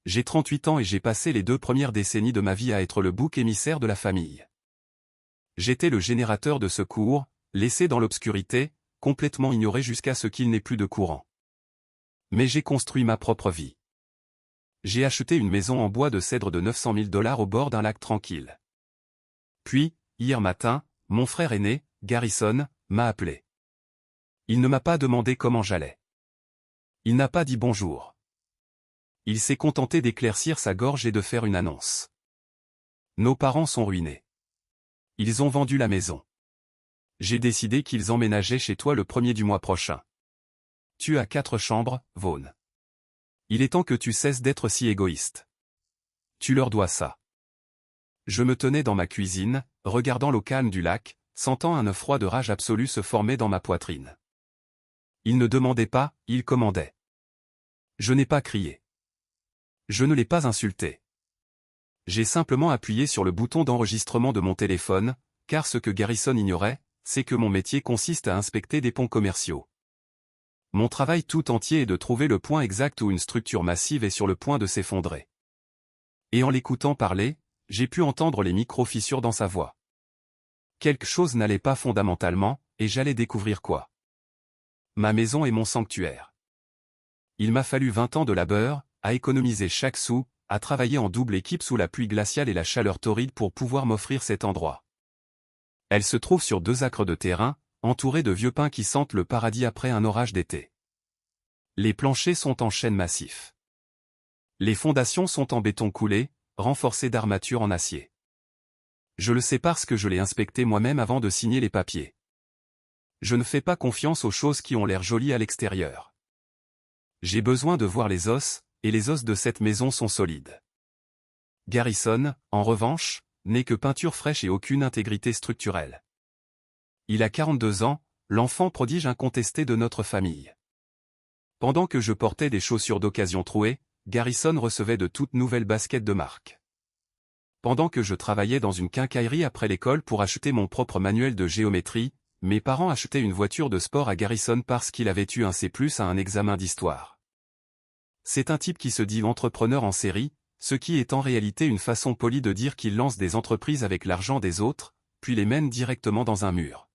J'ai 38 ans et j'ai passé les 2 premières décennies de ma vie à être le bouc émissaire de la famille. J'étais le générateur de secours, laissé dans l'obscurité, complètement ignoré jusqu'à ce qu'il n'ait plus de courant. Mais j'ai construit ma propre vie. J'ai acheté une maison en bois de cèdre de 900 000 $ au bord d'un lac tranquille. Puis, hier matin, mon frère aîné, Garrison, m'a appelé. Il ne m'a pas demandé comment j'allais. Il n'a pas dit bonjour. Il s'est contenté d'éclaircir sa gorge et de faire une annonce. Nos parents sont ruinés. Ils ont vendu la maison. J'ai décidé qu'ils emménageaient chez toi le 1er du mois prochain. Tu as 4 chambres, Vaughn. Il est temps que tu cesses d'être si égoïste. Tu leur dois ça. Je me tenais dans ma cuisine, regardant l'eau calme du lac, sentant un froid de rage absolue se former dans ma poitrine. Il ne demandait pas, il commandait. Je n'ai pas crié. Je ne l'ai pas insulté. J'ai simplement appuyé sur le bouton d'enregistrement de mon téléphone, car ce que Garrison ignorait, c'est que mon métier consiste à inspecter des ponts commerciaux. Mon travail tout entier est de trouver le point exact où une structure massive est sur le point de s'effondrer. Et en l'écoutant parler, j'ai pu entendre les micro-fissures dans sa voix. Quelque chose n'allait pas fondamentalement, et j'allais découvrir quoi. Ma maison est mon sanctuaire. Il m'a fallu 20 ans de labeur, à économiser chaque sou, à travailler en double équipe sous la pluie glaciale et la chaleur torride pour pouvoir m'offrir cet endroit. Elle se trouve sur 2 acres de terrain, entourée de vieux pins qui sentent le paradis après un orage d'été. Les planchers sont en chêne massif. Les fondations sont en béton coulé, renforcées d'armatures en acier. Je le sais parce que je l'ai inspecté moi-même avant de signer les papiers. Je ne fais pas confiance aux choses qui ont l'air jolies à l'extérieur. J'ai besoin de voir les os, et les os de cette maison sont solides. Garrison, en revanche, n'est que peinture fraîche et aucune intégrité structurelle. Il a 42 ans, l'enfant prodige incontesté de notre famille. Pendant que je portais des chaussures d'occasion trouées, Garrison recevait de toutes nouvelles baskets de marque. Pendant que je travaillais dans une quincaillerie après l'école pour acheter mon propre manuel de géométrie, mes parents achetaient une voiture de sport à Garrison parce qu'il avait eu un C+ à un examen d'histoire. C'est un type qui se dit entrepreneur en série, ce qui est en réalité une façon polie de dire qu'il lance des entreprises avec l'argent des autres, puis les mène directement dans un mur.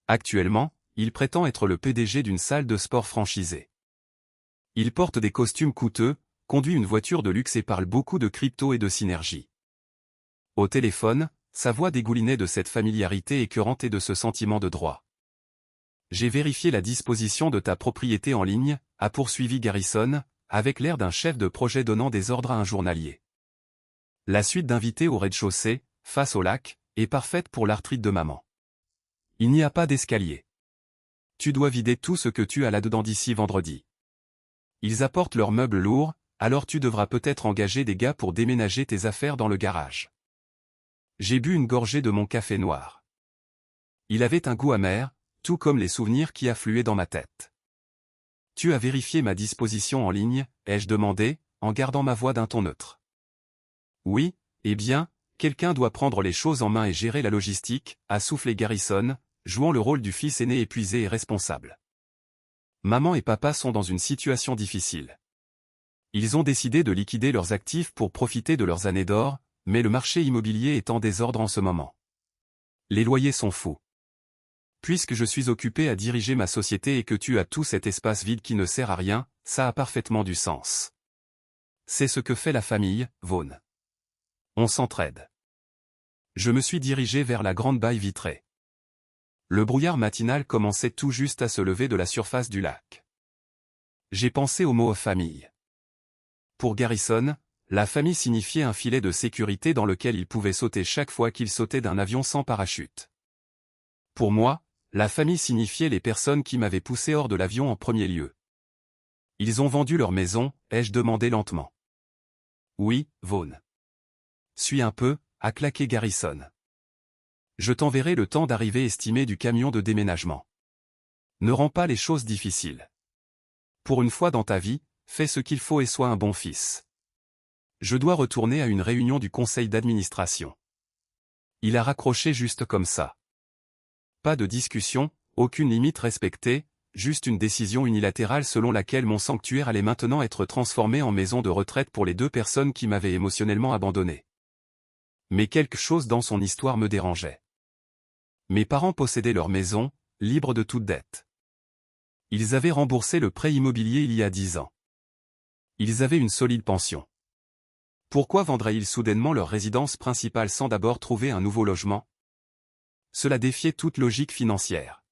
Actuellement, il prétend être le PDG d'une salle de sport franchisée. Il porte des costumes coûteux, conduit une voiture de luxe et parle beaucoup de crypto et de synergie. Au téléphone, sa voix dégoulinait de cette familiarité écœurante et de ce sentiment de droit. J'ai vérifié la disposition de ta propriété en ligne, a poursuivi Garrison, avec l'air d'un chef de projet donnant des ordres à un journalier. La suite d'invités au rez-de-chaussée, face au lac, est parfaite pour l'arthrite de maman. Il n'y a pas d'escalier. Tu dois vider tout ce que tu as là-dedans d'ici vendredi. Ils apportent leurs meubles lourds, alors tu devras peut-être engager des gars pour déménager tes affaires dans le garage. J'ai bu une gorgée de mon café noir. Il avait un goût amer, tout comme les souvenirs qui affluaient dans ma tête. Tu as vérifié ma disposition en ligne, ai-je demandé, en gardant ma voix d'un ton neutre. Oui, eh bien, quelqu'un doit prendre les choses en main et gérer la logistique, a soufflé Garrison, jouant le rôle du fils aîné épuisé et responsable. Maman et papa sont dans une situation difficile. Ils ont décidé de liquider leurs actifs pour profiter de leurs années d'or, mais le marché immobilier est en désordre en ce moment. Les loyers sont fous. Puisque je suis occupé à diriger ma société et que tu as tout cet espace vide qui ne sert à rien, ça a parfaitement du sens. C'est ce que fait la famille, Vaughn. On s'entraide. Je me suis dirigé vers la grande baille vitrée. Le brouillard matinal commençait tout juste à se lever de la surface du lac. J'ai pensé au mot « famille ». Pour Garrison, la famille signifiait un filet de sécurité dans lequel il pouvait sauter chaque fois qu'il sautait d'un avion sans parachute. Pour moi, la famille signifiait les personnes qui m'avaient poussé hors de l'avion en premier lieu. Ils ont vendu leur maison, ai-je demandé lentement. Oui, Vaughn. Suis un peu, a claqué Garrison. Je t'enverrai le temps d'arrivée estimé du camion de déménagement. Ne rends pas les choses difficiles. Pour une fois dans ta vie, fais ce qu'il faut et sois un bon fils. Je dois retourner à une réunion du conseil d'administration. Il a raccroché juste comme ça. Pas de discussion, aucune limite respectée, juste une décision unilatérale selon laquelle mon sanctuaire allait maintenant être transformé en maison de retraite pour les 2 personnes qui m'avaient émotionnellement abandonné. Mais quelque chose dans son histoire me dérangeait. Mes parents possédaient leur maison, libre de toute dette. Ils avaient remboursé le prêt immobilier il y a 10 ans. Ils avaient une solide pension. Pourquoi vendraient-ils soudainement leur résidence principale sans d'abord trouver un nouveau logement? Cela défiait toute logique financière.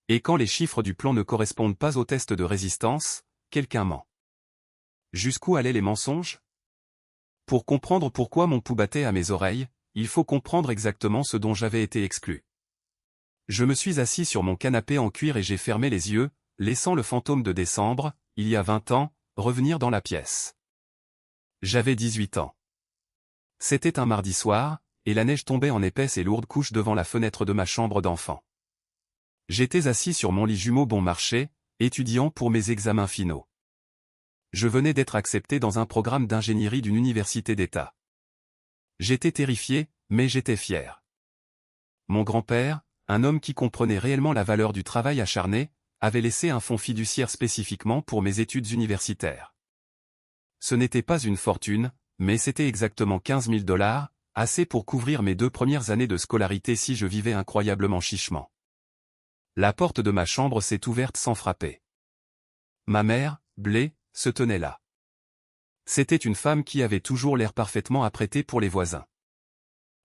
Et quand les chiffres du plan ne correspondent pas au test de résistance, quelqu'un ment. Jusqu'où allaient les mensonges? Pour comprendre pourquoi mon pouls battait à mes oreilles, il faut comprendre exactement ce dont j'avais été exclu. Je me suis assis sur mon canapé en cuir et j'ai fermé les yeux, laissant le fantôme de décembre, il y a 20 ans, revenir dans la pièce. J'avais 18 ans. C'était un mardi soir, et la neige tombait en épaisse et lourde couche devant la fenêtre de ma chambre d'enfant. J'étais assis sur mon lit jumeau bon marché, étudiant pour mes examens finaux. Je venais d'être accepté dans un programme d'ingénierie d'une université d'État. J'étais terrifié, mais j'étais fier. Mon grand-père, un homme qui comprenait réellement la valeur du travail acharné, avait laissé un fonds fiduciaire spécifiquement pour mes études universitaires. Ce n'était pas une fortune, mais c'était exactement 15 000 $, assez pour couvrir mes 2 premières années de scolarité si je vivais incroyablement chichement. La porte de ma chambre s'est ouverte sans frapper. Ma mère, Blé, se tenait là. C'était une femme qui avait toujours l'air parfaitement apprêtée pour les voisins.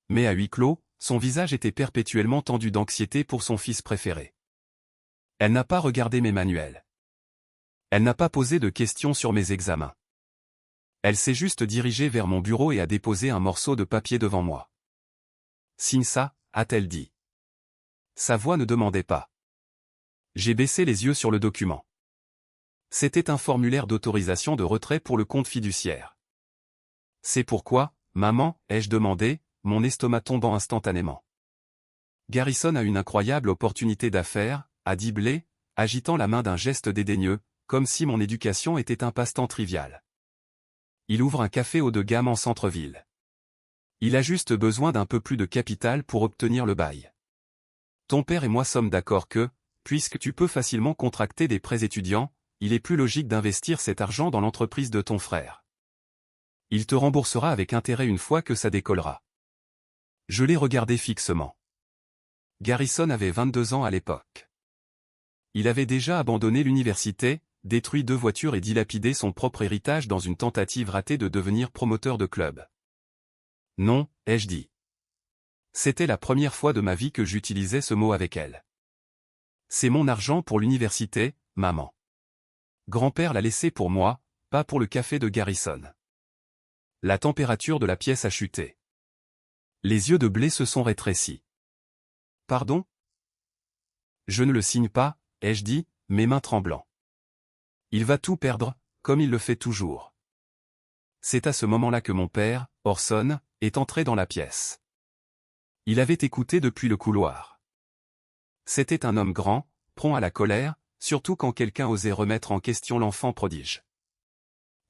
Mais à huis clos, son visage était perpétuellement tendu d'anxiété pour son fils préféré. Elle n'a pas regardé mes manuels. Elle n'a pas posé de questions sur mes examens. Elle s'est juste dirigée vers mon bureau et a déposé un morceau de papier devant moi. « Signe ça », a-t-elle dit. Sa voix ne demandait pas. J'ai baissé les yeux sur le document. C'était un formulaire d'autorisation de retrait pour le compte fiduciaire. « C'est pourquoi, maman ?» ai-je demandé, mon estomac tombant instantanément. « Garrison a une incroyable opportunité d'affaires », a dit Blé, agitant la main d'un geste dédaigneux, comme si mon éducation était un passe-temps trivial. Il ouvre un café haut de gamme en centre-ville. Il a juste besoin d'un peu plus de capital pour obtenir le bail. Ton père et moi sommes d'accord que, puisque tu peux facilement contracter des prêts étudiants, il est plus logique d'investir cet argent dans l'entreprise de ton frère. Il te remboursera avec intérêt une fois que ça décollera. Je l'ai regardé fixement. Garrison avait 22 ans à l'époque. Il avait déjà abandonné l'université, détruit 2 voitures et dilapidé son propre héritage dans une tentative ratée de devenir promoteur de club. Non, ai-je dit. C'était la première fois de ma vie que j'utilisais ce mot avec elle. C'est mon argent pour l'université, maman. Grand-père l'a laissé pour moi, pas pour le café de Garrison. La température de la pièce a chuté. Les yeux de Blé se sont rétrécis. Pardon? Je ne le signe pas, ai-je dit, mes mains tremblant. Il va tout perdre, comme il le fait toujours. C'est à ce moment-là que mon père, Orson, est entré dans la pièce. Il avait écouté depuis le couloir. C'était un homme grand, prompt à la colère, surtout quand quelqu'un osait remettre en question l'enfant prodige.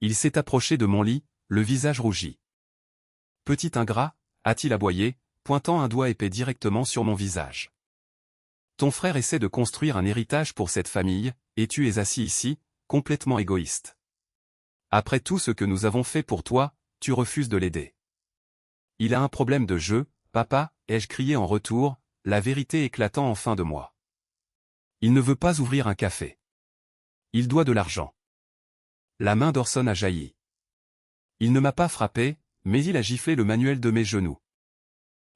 Il s'est approché de mon lit, le visage rougi. « Petit ingrat », a-t-il aboyé, pointant un doigt épais directement sur mon visage. « Ton frère essaie de construire un héritage pour cette famille, et tu es assis ici, complètement égoïste. Après tout ce que nous avons fait pour toi, tu refuses de l'aider. Il a un problème de jeu, papa, ai-je crié en retour, la vérité éclatant enfin de moi. Il ne veut pas ouvrir un café. Il doit de l'argent. La main d'Orson a jailli. Il ne m'a pas frappé, mais il a giflé le manuel de mes genoux.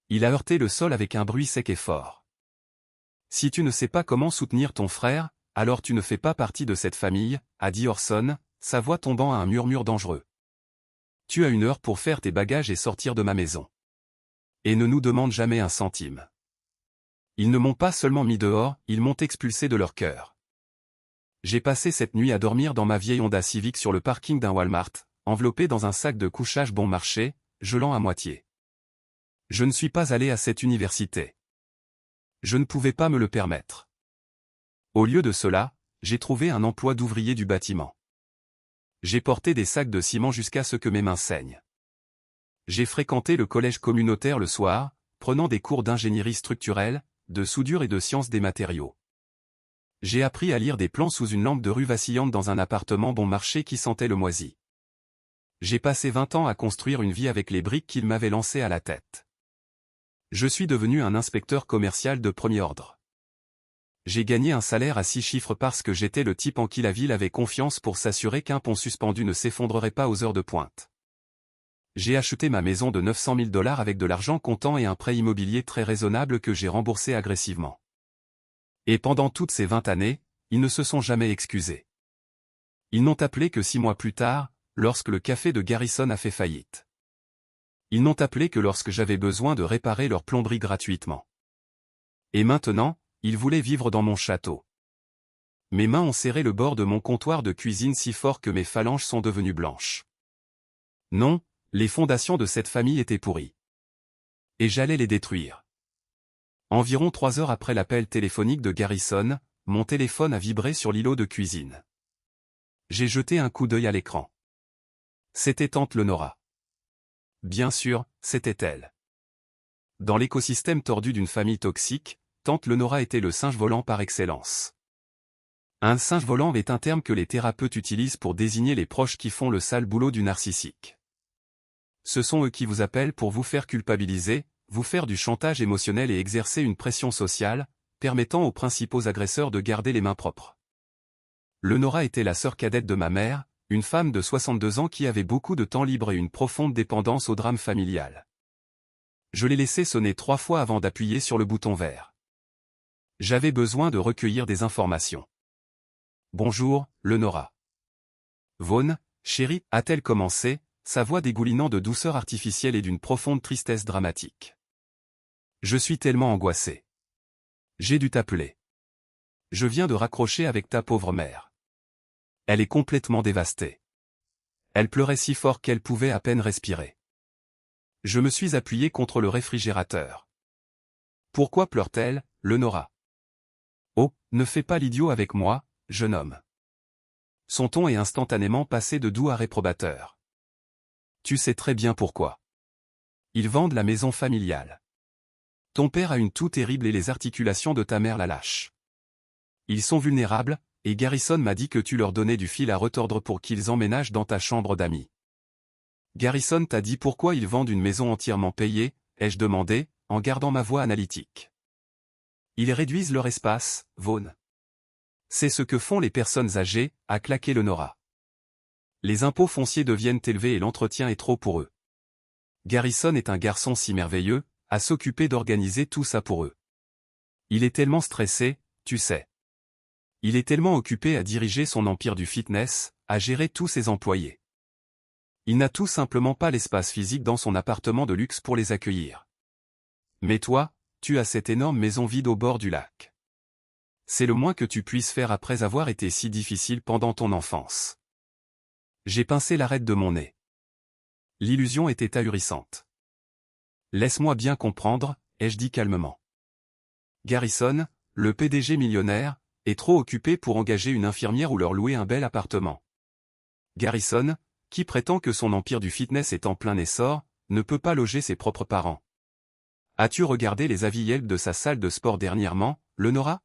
Il a heurté le sol avec un bruit sec et fort. Si tu ne sais pas comment soutenir ton frère, alors tu ne fais pas partie de cette famille, a dit Orson, sa voix tombant à un murmure dangereux. Tu as 1 heure pour faire tes bagages et sortir de ma maison. Et ne nous demande jamais un centime. Ils ne m'ont pas seulement mis dehors, ils m'ont expulsé de leur cœur. J'ai passé cette nuit à dormir dans ma vieille Honda Civic sur le parking d'un Walmart, enveloppé dans un sac de couchage bon marché, gelant à moitié. Je ne suis pas allé à cette université. Je ne pouvais pas me le permettre. Au lieu de cela, j'ai trouvé un emploi d'ouvrier du bâtiment. J'ai porté des sacs de ciment jusqu'à ce que mes mains saignent. J'ai fréquenté le collège communautaire le soir, prenant des cours d'ingénierie structurelle, de soudure et de sciences des matériaux. J'ai appris à lire des plans sous une lampe de rue vacillante dans un appartement bon marché qui sentait le moisi. J'ai passé 20 ans à construire une vie avec les briques qu'il m'avait lancées à la tête. Je suis devenu un inspecteur commercial de premier ordre. J'ai gagné un salaire à 6 chiffres parce que j'étais le type en qui la ville avait confiance pour s'assurer qu'un pont suspendu ne s'effondrerait pas aux heures de pointe. J'ai acheté ma maison de 900 000 $ avec de l'argent comptant et un prêt immobilier très raisonnable que j'ai remboursé agressivement. Et pendant toutes ces 20 années, ils ne se sont jamais excusés. Ils n'ont appelé que 6 mois plus tard, lorsque le café de Garrison a fait faillite. Ils n'ont appelé que lorsque j'avais besoin de réparer leur plomberie gratuitement. Et maintenant, ils voulaient vivre dans mon château. Mes mains ont serré le bord de mon comptoir de cuisine si fort que mes phalanges sont devenues blanches. Non, les fondations de cette famille étaient pourries. Et j'allais les détruire. Environ 3 heures après l'appel téléphonique de Garrison, mon téléphone a vibré sur l'îlot de cuisine. J'ai jeté un coup d'œil à l'écran. C'était tante Lenora. Bien sûr, c'était elle. Dans l'écosystème tordu d'une famille toxique, tante Lenora était le singe volant par excellence. Un singe volant est un terme que les thérapeutes utilisent pour désigner les proches qui font le sale boulot du narcissique. Ce sont eux qui vous appellent pour vous faire culpabiliser, vous faire du chantage émotionnel et exercer une pression sociale, permettant aux principaux agresseurs de garder les mains propres. Lenora était la sœur cadette de ma mère, une femme de 62 ans qui avait beaucoup de temps libre et une profonde dépendance au drame familial. Je l'ai laissé sonner 3 fois avant d'appuyer sur le bouton vert. J'avais besoin de recueillir des informations. Bonjour, Lenora. Vaughn, chérie, a-t-elle commencé, sa voix dégoulinant de douceur artificielle et d'une profonde tristesse dramatique. Je suis tellement angoissé. J'ai dû t'appeler. Je viens de raccrocher avec ta pauvre mère. Elle est complètement dévastée. Elle pleurait si fort qu'elle pouvait à peine respirer. Je me suis appuyé contre le réfrigérateur. Pourquoi pleure-t-elle, Lenora? Oh, ne fais pas l'idiot avec moi, jeune homme. Son ton est instantanément passé de doux à réprobateur. Tu sais très bien pourquoi. Ils vendent la maison familiale. Ton père a une toux terrible et les articulations de ta mère la lâchent. Ils sont vulnérables, et Garrison m'a dit que tu leur donnais du fil à retordre pour qu'ils emménagent dans ta chambre d'amis. Garrison t'a dit pourquoi ils vendent une maison entièrement payée, ai-je demandé, en gardant ma voix analytique. Ils réduisent leur espace, Vaughn. C'est ce que font les personnes âgées, a claqué Lenora. Les impôts fonciers deviennent élevés et l'entretien est trop pour eux. Garrison est un garçon si merveilleux, à s'occuper d'organiser tout ça pour eux. Il est tellement stressé, tu sais. Il est tellement occupé à diriger son empire du fitness, à gérer tous ses employés. Il n'a tout simplement pas l'espace physique dans son appartement de luxe pour les accueillir. Mais toi, tu as cette énorme maison vide au bord du lac. C'est le moins que tu puisses faire après avoir été si difficile pendant ton enfance. J'ai pincé l'arête de mon nez. L'illusion était ahurissante. Laisse-moi bien comprendre, ai-je dit calmement. Garrison, le PDG millionnaire, est trop occupé pour engager une infirmière ou leur louer un bel appartement. Garrison, qui prétend que son empire du fitness est en plein essor, ne peut pas loger ses propres parents. As-tu regardé les avis Yelp de sa salle de sport dernièrement, Lenora?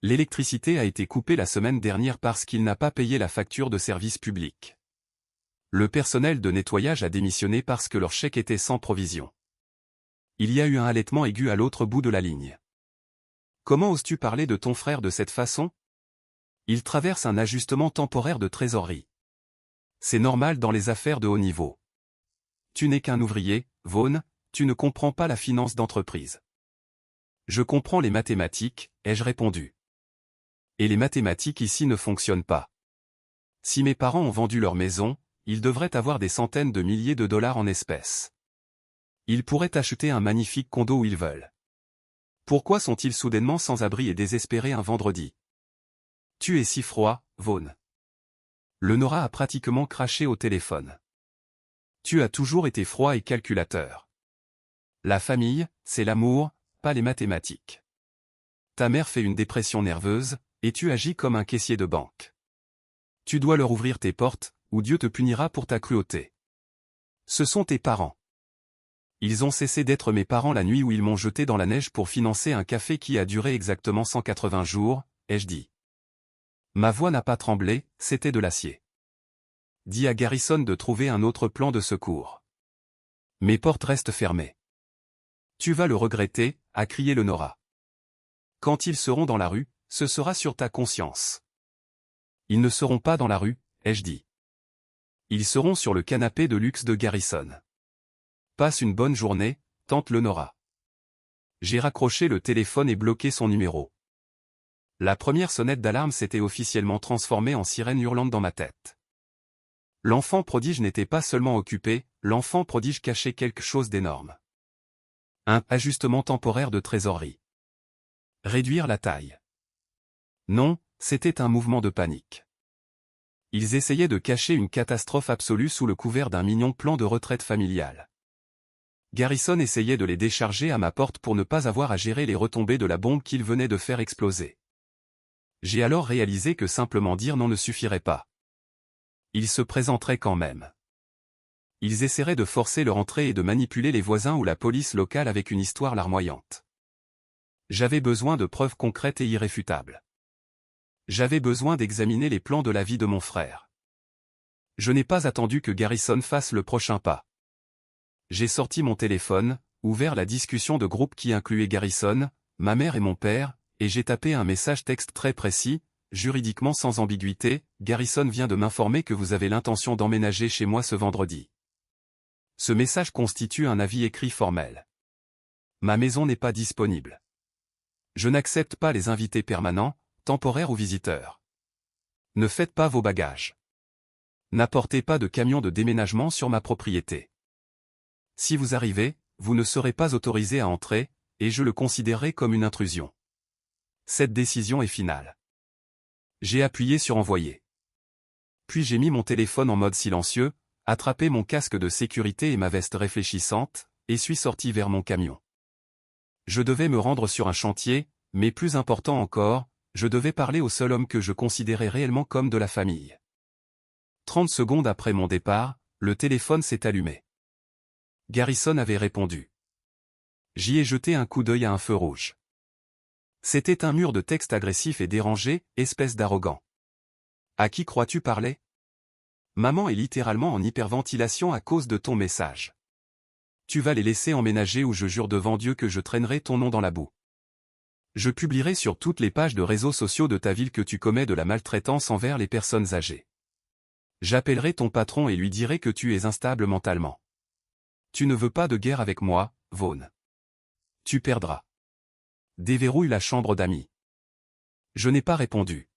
L'électricité a été coupée la semaine dernière parce qu'il n'a pas payé la facture de service public. Le personnel de nettoyage a démissionné parce que leur chèque était sans provision. Il y a eu un halètement aigu à l'autre bout de la ligne. Comment oses-tu parler de ton frère de cette façon? Il traverse un ajustement temporaire de trésorerie. C'est normal dans les affaires de haut niveau. Tu n'es qu'un ouvrier, Vaughn, tu ne comprends pas la finance d'entreprise. Je comprends les mathématiques, ai-je répondu. Et les mathématiques ici ne fonctionnent pas. Si mes parents ont vendu leur maison, ils devraient avoir des centaines de milliers de dollars en espèces. Ils pourraient acheter un magnifique condo où ils veulent. Pourquoi sont-ils soudainement sans abri et désespérés un vendredi? Tu es si froid, Vaughn. Lenora a pratiquement craché au téléphone. Tu as toujours été froid et calculateur. La famille, c'est l'amour, pas les mathématiques. Ta mère fait une dépression nerveuse, et tu agis comme un caissier de banque. Tu dois leur ouvrir tes portes, ou Dieu te punira pour ta cruauté. Ce sont tes parents. Ils ont cessé d'être mes parents la nuit où ils m'ont jeté dans la neige pour financer un café qui a duré exactement 180 jours, ai-je dit. Ma voix n'a pas tremblé, c'était de l'acier. Dis à Garrison de trouver un autre plan de secours. Mes portes restent fermées. Tu vas le regretter, a crié le Nora. Quand ils seront dans la rue, ce sera sur ta conscience. Ils ne seront pas dans la rue, ai-je dit. Ils seront sur le canapé de luxe de Garrison. Passe une bonne journée, tante le Nora. J'ai raccroché le téléphone et bloqué son numéro. La première sonnette d'alarme s'était officiellement transformée en sirène hurlante dans ma tête. L'enfant prodige n'était pas seulement occupé, l'enfant prodige cachait quelque chose d'énorme. Un ajustement temporaire de trésorerie. Réduire la taille. Non, c'était un mouvement de panique. Ils essayaient de cacher une catastrophe absolue sous le couvert d'un mignon plan de retraite familiale. Garrison essayait de les décharger à ma porte pour ne pas avoir à gérer les retombées de la bombe qu'il venait de faire exploser. J'ai alors réalisé que simplement dire non ne suffirait pas. Ils se présenteraient quand même. Ils essaieraient de forcer leur entrée et de manipuler les voisins ou la police locale avec une histoire larmoyante. J'avais besoin de preuves concrètes et irréfutables. J'avais besoin d'examiner les plans de la vie de mon frère. Je n'ai pas attendu que Garrison fasse le prochain pas. J'ai sorti mon téléphone, ouvert la discussion de groupe qui incluait Garrison, ma mère et mon père, et j'ai tapé un message texte très précis, juridiquement sans ambiguïté. Garrison vient de m'informer que vous avez l'intention d'emménager chez moi ce vendredi. Ce message constitue un avis écrit formel. Ma maison n'est pas disponible. Je n'accepte pas les invités permanents, temporaires ou visiteurs. Ne faites pas vos bagages. N'apportez pas de camion de déménagement sur ma propriété. Si vous arrivez, vous ne serez pas autorisé à entrer, et je le considérerai comme une intrusion. Cette décision est finale. J'ai appuyé sur envoyer. Puis j'ai mis mon téléphone en mode silencieux, attrapé mon casque de sécurité et ma veste réfléchissante, et suis sorti vers mon camion. Je devais me rendre sur un chantier, mais plus important encore, je devais parler au seul homme que je considérais réellement comme de la famille. 30 secondes après mon départ, le téléphone s'est allumé. Garrison avait répondu. J'y ai jeté un coup d'œil à un feu rouge. C'était un mur de texte agressif et dérangé, espèce d'arrogant. À qui crois-tu parler? Maman est littéralement en hyperventilation à cause de ton message. Tu vas les laisser emménager ou je jure devant Dieu que je traînerai ton nom dans la boue. Je publierai sur toutes les pages de réseaux sociaux de ta ville que tu commets de la maltraitance envers les personnes âgées. J'appellerai ton patron et lui dirai que tu es instable mentalement. Tu ne veux pas de guerre avec moi, Vaughn. Tu perdras. Déverrouille la chambre d'amis. Je n'ai pas répondu.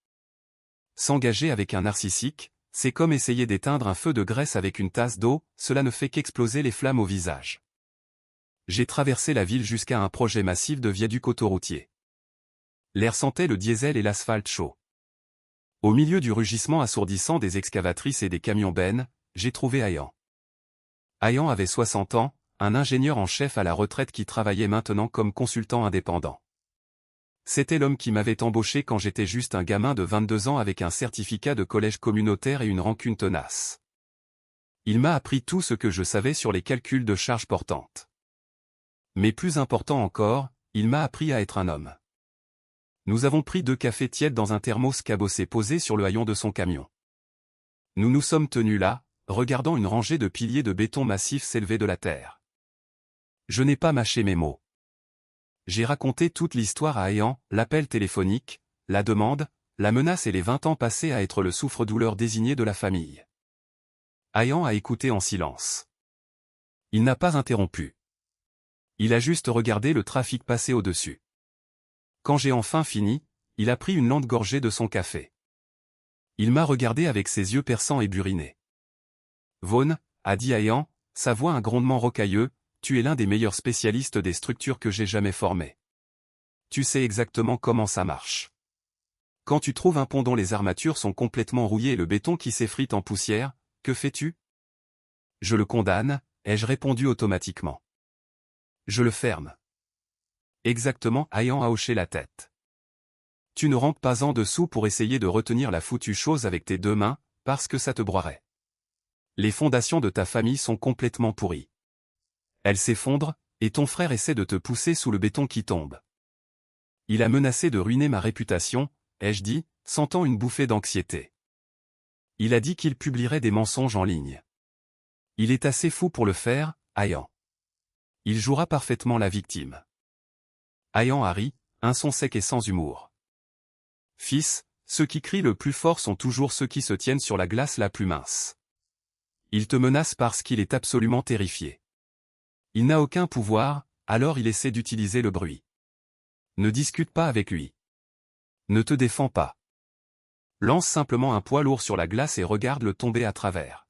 S'engager avec un narcissique, c'est comme essayer d'éteindre un feu de graisse avec une tasse d'eau, cela ne fait qu'exploser les flammes au visage. J'ai traversé la ville jusqu'à un projet massif de viaduc autoroutier. L'air sentait le diesel et l'asphalte chaud. Au milieu du rugissement assourdissant des excavatrices et des camions-bennes, j'ai trouvé Ayan. Ayan avait 60 ans, un ingénieur en chef à la retraite qui travaillait maintenant comme consultant indépendant. C'était l'homme qui m'avait embauché quand j'étais juste un gamin de 22 ans avec un certificat de collège communautaire et une rancune tenace. Il m'a appris tout ce que je savais sur les calculs de charges portantes. Mais plus important encore, il m'a appris à être un homme. Nous avons pris 2 cafés tièdes dans un thermos cabossé posé sur le haillon de son camion. Nous nous sommes tenus là, regardant une rangée de piliers de béton massif s'élever de la terre. Je n'ai pas mâché mes mots. J'ai raconté toute l'histoire à Ayan, l'appel téléphonique, la demande, la menace et les 20 ans passés à être le souffre-douleur désigné de la famille. Ayan a écouté en silence. Il n'a pas interrompu. Il a juste regardé le trafic passer au-dessus. Quand j'ai enfin fini, il a pris une lente gorgée de son café. Il m'a regardé avec ses yeux perçants et burinés. Vaughn, a dit Ayan, sa voix un grondement rocailleux, tu es l'un des meilleurs spécialistes des structures que j'ai jamais formées. Tu sais exactement comment ça marche. Quand tu trouves un pont dont les armatures sont complètement rouillées et le béton qui s'effrite en poussière, que fais-tu? Je le condamne, ai-je répondu automatiquement. Je le ferme. Exactement, Ayan a hoché la tête. Tu ne rentres pas en dessous pour essayer de retenir la foutue chose avec tes 2 mains, parce que ça te broierait. Les fondations de ta famille sont complètement pourries. Elles s'effondrent, et ton frère essaie de te pousser sous le béton qui tombe. Il a menacé de ruiner ma réputation, ai-je dit, sentant une bouffée d'anxiété. Il a dit qu'il publierait des mensonges en ligne. Il est assez fou pour le faire, Ayan. Il jouera parfaitement la victime. Ayan a ri, un son sec et sans humour. Fils, ceux qui crient le plus fort sont toujours ceux qui se tiennent sur la glace la plus mince. Il te menace parce qu'il est absolument terrifié. Il n'a aucun pouvoir, alors il essaie d'utiliser le bruit. Ne discute pas avec lui. Ne te défends pas. Lance simplement un poids lourd sur la glace et regarde-le tomber à travers.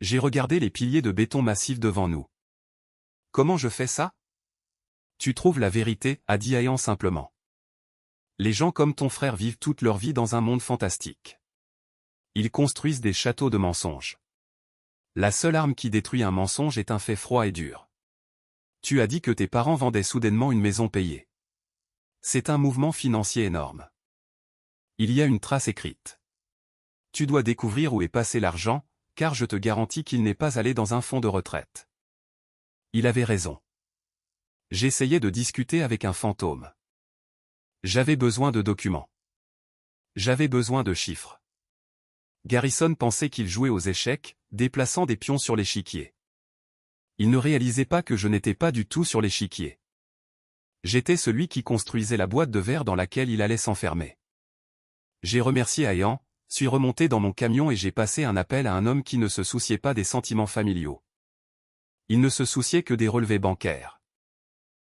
J'ai regardé les piliers de béton massif devant nous. Comment je fais ça? Tu trouves la vérité, a dit Ayan simplement. Les gens comme ton frère vivent toute leur vie dans un monde fantastique. Ils construisent des châteaux de mensonges. La seule arme qui détruit un mensonge est un fait froid et dur. Tu as dit que tes parents vendaient soudainement une maison payée. C'est un mouvement financier énorme. Il y a une trace écrite. Tu dois découvrir où est passé l'argent, car je te garantis qu'il n'est pas allé dans un fonds de retraite. Il avait raison. J'essayais de discuter avec un fantôme. J'avais besoin de documents. J'avais besoin de chiffres. Garrison pensait qu'il jouait aux échecs, déplaçant des pions sur l'échiquier. Il ne réalisait pas que je n'étais pas du tout sur l'échiquier. J'étais celui qui construisait la boîte de verre dans laquelle il allait s'enfermer. J'ai remercié Ayan, suis remonté dans mon camion et j'ai passé un appel à un homme qui ne se souciait pas des sentiments familiaux. Il ne se souciait que des relevés bancaires.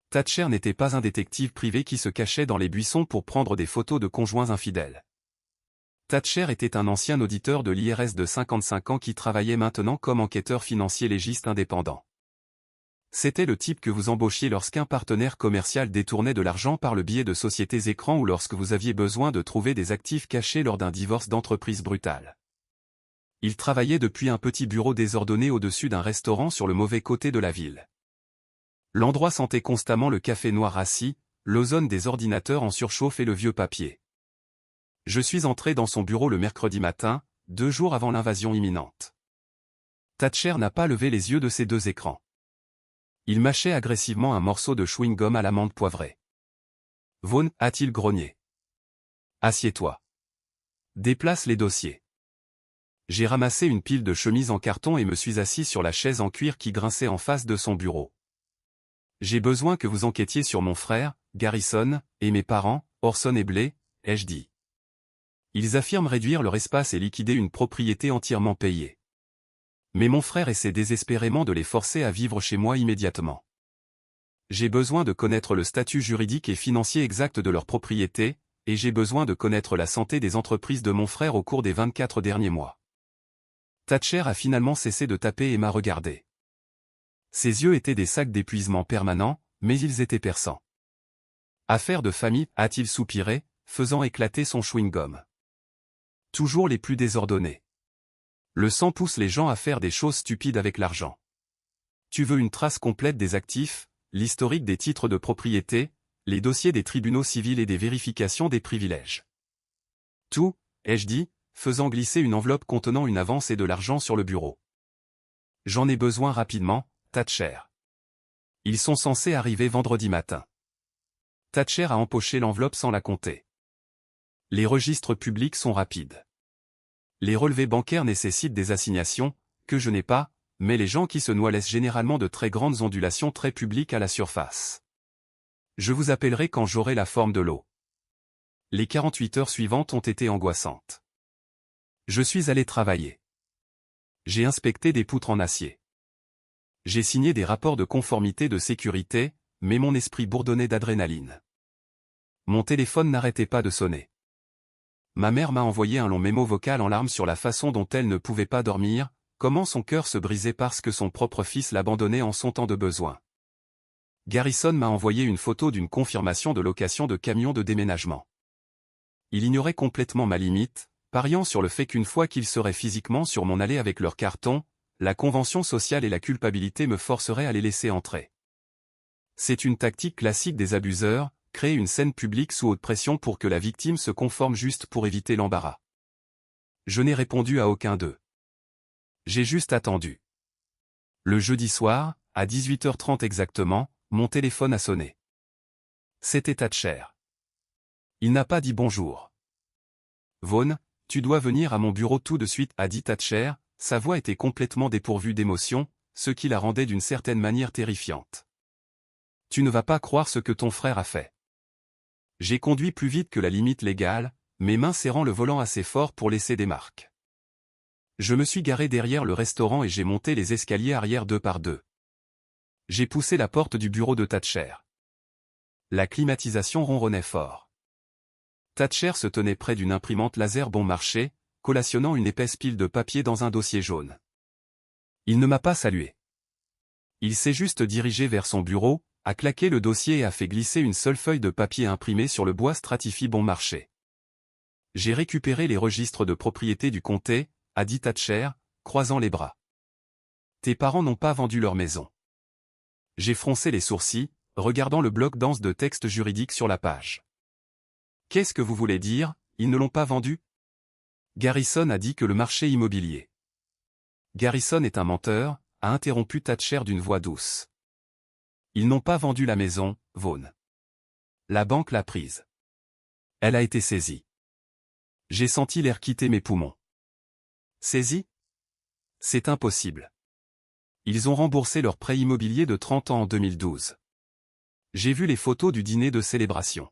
Thatcher n'était pas un détective privé qui se cachait dans les buissons pour prendre des photos de conjoints infidèles. Thatcher était un ancien auditeur de l'IRS de 55 ans qui travaillait maintenant comme enquêteur financier légiste indépendant. C'était le type que vous embauchiez lorsqu'un partenaire commercial détournait de l'argent par le biais de sociétés écrans ou lorsque vous aviez besoin de trouver des actifs cachés lors d'un divorce d'entreprise brutal. Il travaillait depuis un petit bureau désordonné au-dessus d'un restaurant sur le mauvais côté de la ville. L'endroit sentait constamment le café noir assis, l'ozone des ordinateurs en surchauffe et le vieux papier. Je suis entré dans son bureau le mercredi matin, 2 jours avant l'invasion imminente. Thatcher n'a pas levé les yeux de ses 2 écrans. Il mâchait agressivement un morceau de chewing-gum à l'amande poivrée. Vaughn, a-t-il grogné. Assieds-toi. Déplace les dossiers. J'ai ramassé une pile de chemises en carton et me suis assis sur la chaise en cuir qui grinçait en face de son bureau. J'ai besoin que vous enquêtiez sur mon frère, Garrison, et mes parents, Orson et Blay, ai-je dit. Ils affirment réduire leur espace et liquider une propriété entièrement payée. Mais mon frère essaie désespérément de les forcer à vivre chez moi immédiatement. J'ai besoin de connaître le statut juridique et financier exact de leur propriété, et j'ai besoin de connaître la santé des entreprises de mon frère au cours des 24 derniers mois. Thatcher a finalement cessé de taper et m'a regardé. Ses yeux étaient des sacs d'épuisement permanents, mais ils étaient perçants. Affaire de famille, a-t-il soupiré, faisant éclater son chewing-gum. Toujours les plus désordonnés. Le sang pousse les gens à faire des choses stupides avec l'argent. Tu veux une trace complète des actifs, l'historique des titres de propriété, les dossiers des tribunaux civils et des vérifications des privilèges. Tout, ai-je dit, faisant glisser une enveloppe contenant une avance et de l'argent sur le bureau. J'en ai besoin rapidement, Thatcher. Ils sont censés arriver vendredi matin. Thatcher a empoché l'enveloppe sans la compter. Les registres publics sont rapides. Les relevés bancaires nécessitent des assignations, que je n'ai pas, mais les gens qui se noient laissent généralement de très grandes ondulations très publiques à la surface. Je vous appellerai quand j'aurai la forme de l'eau. Les 48 heures suivantes ont été angoissantes. Je suis allé travailler. J'ai inspecté des poutres en acier. J'ai signé des rapports de conformité de sécurité, mais mon esprit bourdonnait d'adrénaline. Mon téléphone n'arrêtait pas de sonner. Ma mère m'a envoyé un long mémo vocal en larmes sur la façon dont elle ne pouvait pas dormir, comment son cœur se brisait parce que son propre fils l'abandonnait en son temps de besoin. Garrison m'a envoyé une photo d'une confirmation de location de camion de déménagement. Il ignorait complètement ma limite, pariant sur le fait qu'une fois qu'ils seraient physiquement sur mon allée avec leur carton, la convention sociale et la culpabilité me forceraient à les laisser entrer. C'est une tactique classique des abuseurs, créer une scène publique sous haute pression pour que la victime se conforme juste pour éviter l'embarras. Je n'ai répondu à aucun d'eux. J'ai juste attendu. Le jeudi soir, à 18h30 exactement, mon téléphone a sonné. C'était Thatcher. Il n'a pas dit bonjour. Vaughn, tu dois venir à mon bureau tout de suite, a dit Thatcher, sa voix était complètement dépourvue d'émotion, ce qui la rendait d'une certaine manière terrifiante. Tu ne vas pas croire ce que ton frère a fait. J'ai conduit plus vite que la limite légale, mes mains serrant le volant assez fort pour laisser des marques. Je me suis garé derrière le restaurant et j'ai monté les escaliers arrière 2 par 2. J'ai poussé la porte du bureau de Thatcher. La climatisation ronronnait fort. Thatcher se tenait près d'une imprimante laser bon marché, collationnant une épaisse pile de papier dans un dossier jaune. Il ne m'a pas salué. Il s'est juste dirigé vers son bureau, a claqué le dossier et a fait glisser une seule feuille de papier imprimée sur le bois Stratify bon marché. J'ai récupéré les registres de propriété du comté, a dit Thatcher, croisant les bras. Tes parents n'ont pas vendu leur maison. J'ai froncé les sourcils, regardant le bloc dense de texte juridique sur la page. Qu'est-ce que vous voulez dire, ils ne l'ont pas vendu? Garrison a dit que le marché immobilier. Garrison est un menteur, a interrompu Thatcher d'une voix douce. Ils n'ont pas vendu la maison, Vaughn. La banque l'a prise. Elle a été saisie. J'ai senti l'air quitter mes poumons. Saisie? C'est impossible. Ils ont remboursé leur prêt immobilier de 30 ans en 2012. J'ai vu les photos du dîner de célébration.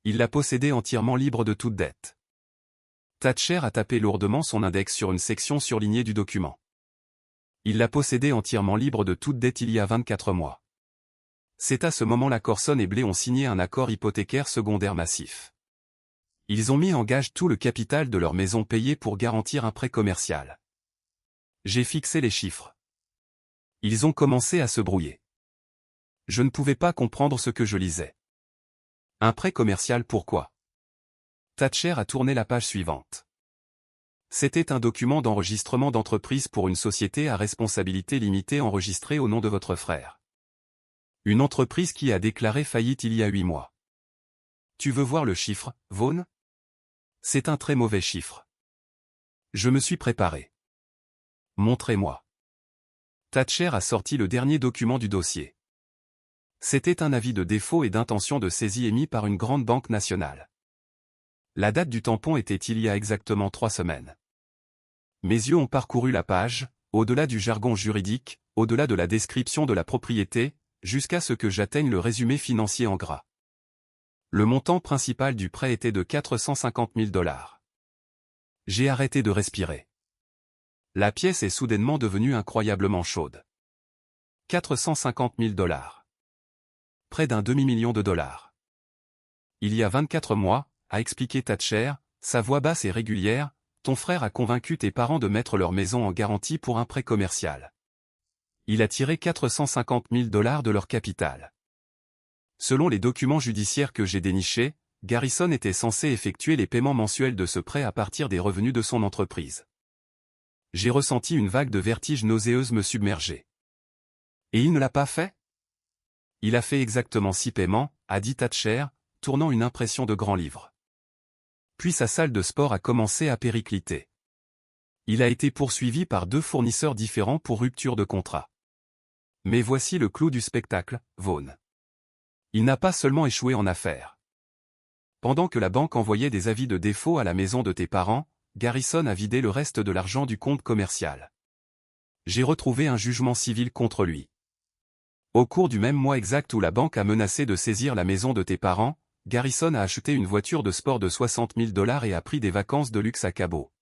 Ils la possédaient entièrement libre de toute dette. Thatcher a tapé lourdement son index sur une section surlignée du document. Il la possédait entièrement libre de toute dette il y a 24 mois. C'est à ce moment-là qu'Orson et Blay ont signé un accord hypothécaire secondaire massif. Ils ont mis en gage tout le capital de leur maison payée pour garantir un prêt commercial. J'ai fixé les chiffres. Ils ont commencé à se brouiller. Je ne pouvais pas comprendre ce que je lisais. Un prêt commercial pourquoi? Thatcher a tourné la page suivante. C'était un document d'enregistrement d'entreprise pour une société à responsabilité limitée enregistrée au nom de votre frère. Une entreprise qui a déclaré faillite il y a 8 mois. Tu veux voir le chiffre, Vaughn? C'est un très mauvais chiffre. Je me suis préparé. Montrez-moi. Thatcher a sorti le dernier document du dossier. C'était un avis de défaut et d'intention de saisie émis par une grande banque nationale. La date du tampon était il y a exactement 3 semaines. Mes yeux ont parcouru la page, au-delà du jargon juridique, au-delà de la description de la propriété, jusqu'à ce que j'atteigne le résumé financier en gras. Le montant principal du prêt était de 450 000 $. J'ai arrêté de respirer. La pièce est soudainement devenue incroyablement chaude. 450 000 $. Près d'un demi-million de dollars. Il y a 24 mois, a expliqué Thatcher, sa voix basse et régulière, ton frère a convaincu tes parents de mettre leur maison en garantie pour un prêt commercial. Il a tiré 450 000 $ de leur capital. Selon les documents judiciaires que j'ai dénichés, Garrison était censé effectuer les paiements mensuels de ce prêt à partir des revenus de son entreprise. J'ai ressenti une vague de vertige nauséeuse me submerger. Et il ne l'a pas fait? Il a fait exactement 6 paiements, a dit Thatcher, tournant une impression de grand livre. Puis sa salle de sport a commencé à péricliter. Il a été poursuivi par 2 fournisseurs différents pour rupture de contrat. Mais voici le clou du spectacle, Vaughn. Il n'a pas seulement échoué en affaires. Pendant que la banque envoyait des avis de défaut à la maison de tes parents, Garrison a vidé le reste de l'argent du compte commercial. J'ai retrouvé un jugement civil contre lui. Au cours du même mois exact où la banque a menacé de saisir la maison de tes parents, Garrison a acheté une voiture de sport de 60 000 $ et a pris des vacances de luxe à Cabo.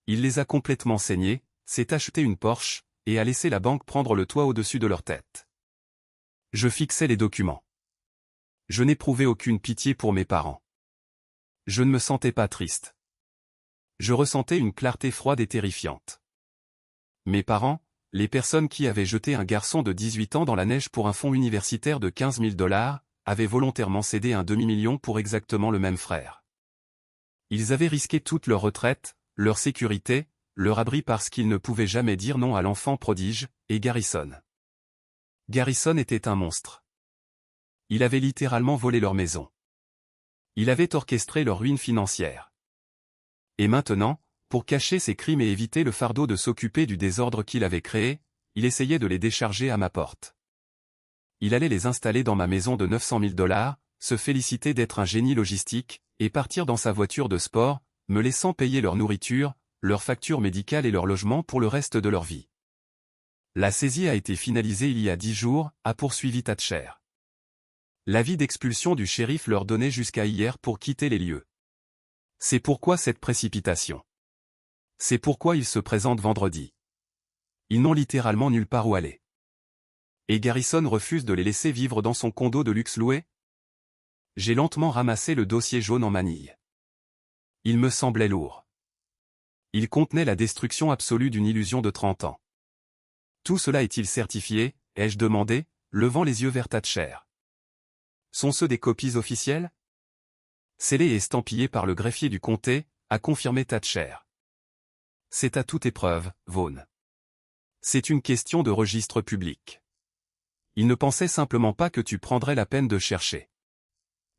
Il les a complètement saignés, s'est acheté une Porsche, et a laissé la banque prendre le toit au-dessus de leur tête. Je fixais les documents. Je n'éprouvais aucune pitié pour mes parents. Je ne me sentais pas triste. Je ressentais une clarté froide et terrifiante. Mes parents, les personnes qui avaient jeté un garçon de 18 ans dans la neige pour un fonds universitaire de 15 000 $, avaient volontairement cédé un demi-million pour exactement le même frère. Ils avaient risqué toute leur retraite, leur sécurité, leur abri parce qu'ils ne pouvaient jamais dire non à l'enfant prodige, et Garrison. Garrison était un monstre. Il avait littéralement volé leur maison. Il avait orchestré leur ruine financière. Et maintenant, pour cacher ses crimes et éviter le fardeau de s'occuper du désordre qu'il avait créé, il essayait de les décharger à ma porte. Il allait les installer dans ma maison de 900 000 $, se féliciter d'être un génie logistique, et partir dans sa voiture de sport, me laissant payer leur nourriture, leurs factures médicales et leur logement pour le reste de leur vie. La saisie a été finalisée il y a 10 jours, a poursuivi Thatcher. L'avis d'expulsion du shérif leur donnait jusqu'à hier pour quitter les lieux. C'est pourquoi cette précipitation. C'est pourquoi ils se présentent vendredi. Ils n'ont littéralement nulle part où aller. Et Garrison refuse de les laisser vivre dans son condo de luxe loué? J'ai lentement ramassé le dossier jaune en manille. Il me semblait lourd. Il contenait la destruction absolue d'une illusion de 30 ans. Tout cela est-il certifié, ai-je demandé, levant les yeux vers Thatcher. Sont-ce des copies officielles? Scellés et estampillés par le greffier du comté, a confirmé Thatcher. C'est à toute épreuve, Vaughn. C'est une question de registre public. Il ne pensait simplement pas que tu prendrais la peine de chercher.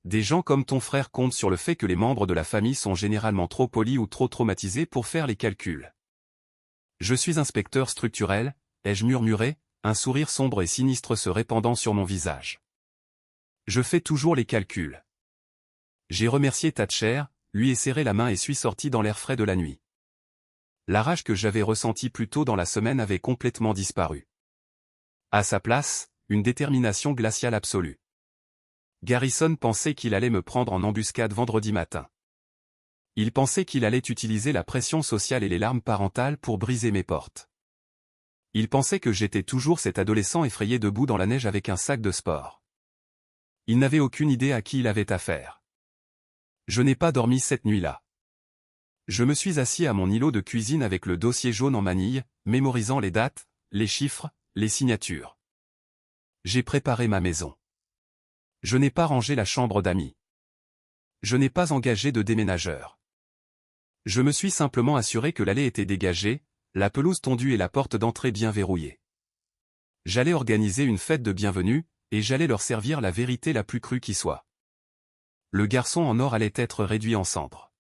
Des gens comme ton frère comptent sur le fait que les membres de la famille sont généralement trop polis ou trop traumatisés pour faire les calculs. Je suis inspecteur structurel, ai-je murmuré, un sourire sombre et sinistre se répandant sur mon visage. Je fais toujours les calculs. J'ai remercié Thatcher, lui ai serré la main et suis sorti dans l'air frais de la nuit. La rage que j'avais ressentie plus tôt dans la semaine avait complètement disparu. À sa place, une détermination glaciale absolue. Garrison pensait qu'il allait me prendre en embuscade vendredi matin. Il pensait qu'il allait utiliser la pression sociale et les larmes parentales pour briser mes portes. Il pensait que j'étais toujours cet adolescent effrayé debout dans la neige avec un sac de sport. Il n'avait aucune idée à qui il avait affaire. Je n'ai pas dormi cette nuit-là. Je me suis assis à mon îlot de cuisine avec le dossier jaune en manille, mémorisant les dates, les chiffres, les signatures. J'ai préparé ma maison. Je n'ai pas rangé la chambre d'amis. Je n'ai pas engagé de déménageur. Je me suis simplement assuré que l'allée était dégagée, la pelouse tondue et la porte d'entrée bien verrouillée. J'allais organiser une fête de bienvenue, et j'allais leur servir la vérité la plus crue qui soit. Le garçon en or allait être réduit en cendres.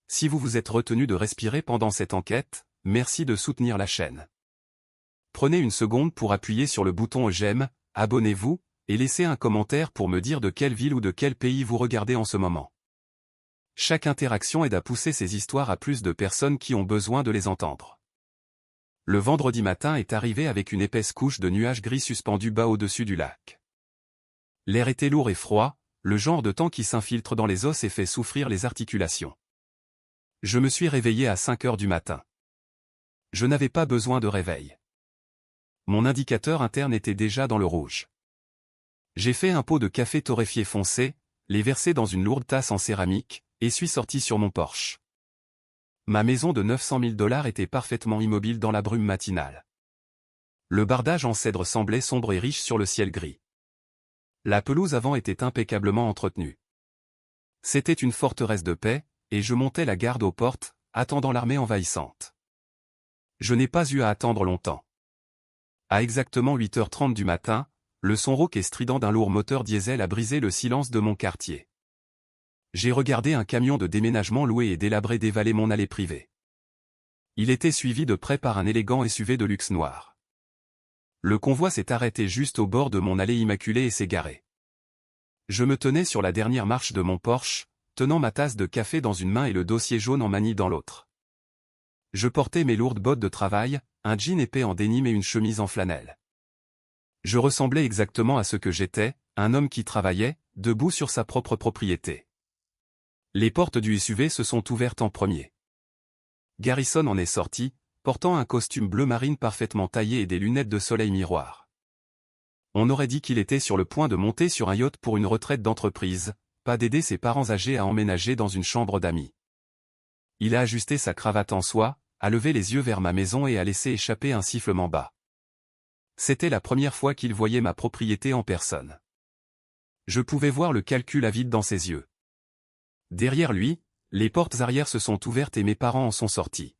Si vous vous êtes retenu de respirer pendant cette enquête, merci de soutenir la chaîne. Prenez une seconde pour appuyer sur le bouton j'aime, abonnez-vous, et laissez un commentaire pour me dire de quelle ville ou de quel pays vous regardez en ce moment. Chaque interaction aide à pousser ces histoires à plus de personnes qui ont besoin de les entendre. Le vendredi matin est arrivé avec une épaisse couche de nuages gris suspendus bas au-dessus du lac. L'air était lourd et froid, le genre de temps qui s'infiltre dans les os et fait souffrir les articulations. Je me suis réveillé à 5 heures du matin. Je n'avais pas besoin de réveil. Mon indicateur interne était déjà dans le rouge. J'ai fait un pot de café torréfié foncé, les versé dans une lourde tasse en céramique, et suis sorti sur mon porche. Ma maison de 900 000 $ était parfaitement immobile dans la brume matinale. Le bardage en cèdre semblait sombre et riche sur le ciel gris. La pelouse avant était impeccablement entretenue. C'était une forteresse de paix, et je montais la garde aux portes, attendant l'armée envahissante. Je n'ai pas eu à attendre longtemps. À exactement 8h30 du matin, le son rauque et strident d'un lourd moteur diesel a brisé le silence de mon quartier. J'ai regardé un camion de déménagement loué et délabré dévaler mon allée privée. Il était suivi de près par un élégant SUV de luxe noir. Le convoi s'est arrêté juste au bord de mon allée immaculée et s'est garé. Je me tenais sur la dernière marche de mon Porsche, tenant ma tasse de café dans une main et le dossier jaune en manille dans l'autre. Je portais mes lourdes bottes de travail, un jean épais en dénime et une chemise en flanelle. Je ressemblais exactement à ce que j'étais, un homme qui travaillait, debout sur sa propre propriété. Les portes du SUV se sont ouvertes en premier. Garrison en est sorti, portant un costume bleu marine parfaitement taillé et des lunettes de soleil miroir. On aurait dit qu'il était sur le point de monter sur un yacht pour une retraite d'entreprise, pas d'aider ses parents âgés à emménager dans une chambre d'amis. Il a ajusté sa cravate en soie, a levé les yeux vers ma maison et a laissé échapper un sifflement bas. C'était la première fois qu'il voyait ma propriété en personne. Je pouvais voir le calcul avide dans ses yeux. Derrière lui, les portes arrière se sont ouvertes et mes parents en sont sortis.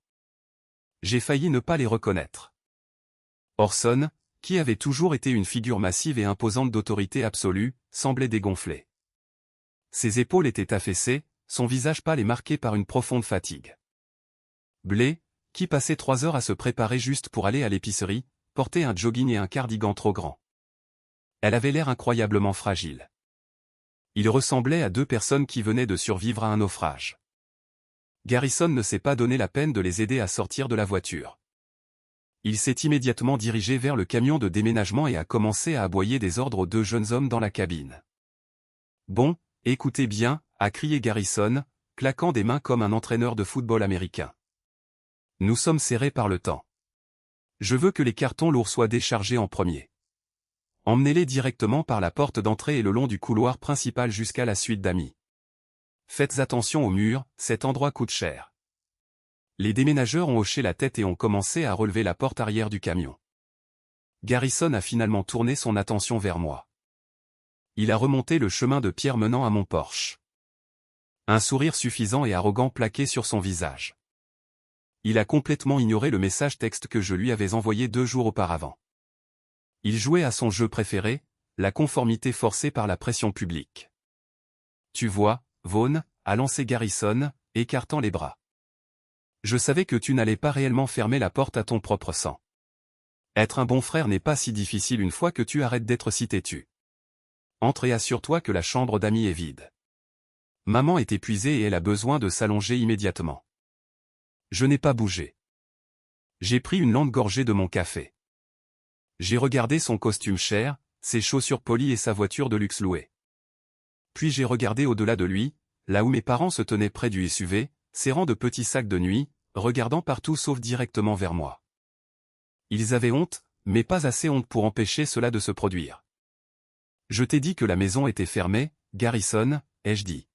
J'ai failli ne pas les reconnaître. Orson, qui avait toujours été une figure massive et imposante d'autorité absolue, semblait dégonflé. Ses épaules étaient affaissées, son visage pâle et marqué par une profonde fatigue. Blé, qui passait 3 heures à se préparer juste pour aller à l'épicerie, portait un jogging et un cardigan trop grand. Elle avait l'air incroyablement fragile. Il ressemblait à deux personnes qui venaient de survivre à un naufrage. Garrison ne s'est pas donné la peine de les aider à sortir de la voiture. Il s'est immédiatement dirigé vers le camion de déménagement et a commencé à aboyer des ordres aux deux jeunes hommes dans la cabine. « Bon, écoutez bien », a crié Garrison, claquant des mains comme un entraîneur de football américain. « Nous sommes serrés par le temps. Je veux que les cartons lourds soient déchargés en premier. Emmenez-les directement par la porte d'entrée et le long du couloir principal jusqu'à la suite d'amis. Faites attention aux murs, cet endroit coûte cher. » Les déménageurs ont hoché la tête et ont commencé à relever la porte arrière du camion. Garrison a finalement tourné son attention vers moi. Il a remonté le chemin de pierre menant à mon Porsche. Un sourire suffisant et arrogant plaqué sur son visage. Il a complètement ignoré le message texte que je lui avais envoyé 2 jours auparavant. Il jouait à son jeu préféré, la conformité forcée par la pression publique. « Tu vois, Vaughn », a lancé Garrison, écartant les bras. « Je savais que tu n'allais pas réellement fermer la porte à ton propre sang. Être un bon frère n'est pas si difficile une fois que tu arrêtes d'être si têtu. Entre et assure-toi que la chambre d'amis est vide. Maman est épuisée et elle a besoin de s'allonger immédiatement. » Je n'ai pas bougé. J'ai pris une lente gorgée de mon café. J'ai regardé son costume cher, ses chaussures polies et sa voiture de luxe louée. Puis j'ai regardé au-delà de lui, là où mes parents se tenaient près du SUV, serrant de petits sacs de nuit, regardant partout sauf directement vers moi. Ils avaient honte, mais pas assez honte pour empêcher cela de se produire. « Je t'ai dit que la maison était fermée, Garrison », ai-je dit.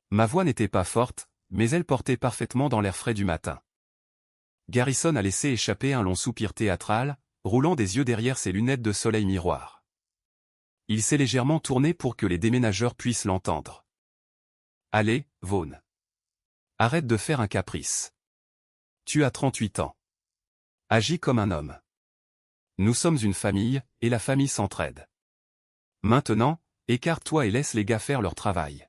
Ma voix n'était pas forte, mais elle portait parfaitement dans l'air frais du matin. Garrison a laissé échapper un long soupir théâtral, roulant des yeux derrière ses lunettes de soleil miroir. Il s'est légèrement tourné pour que les déménageurs puissent l'entendre. « Allez, Vaughn. Arrête de faire un caprice. Tu as 38 ans. Agis comme un homme. Nous sommes une famille, et la famille s'entraide. Maintenant, écarte-toi et laisse les gars faire leur travail.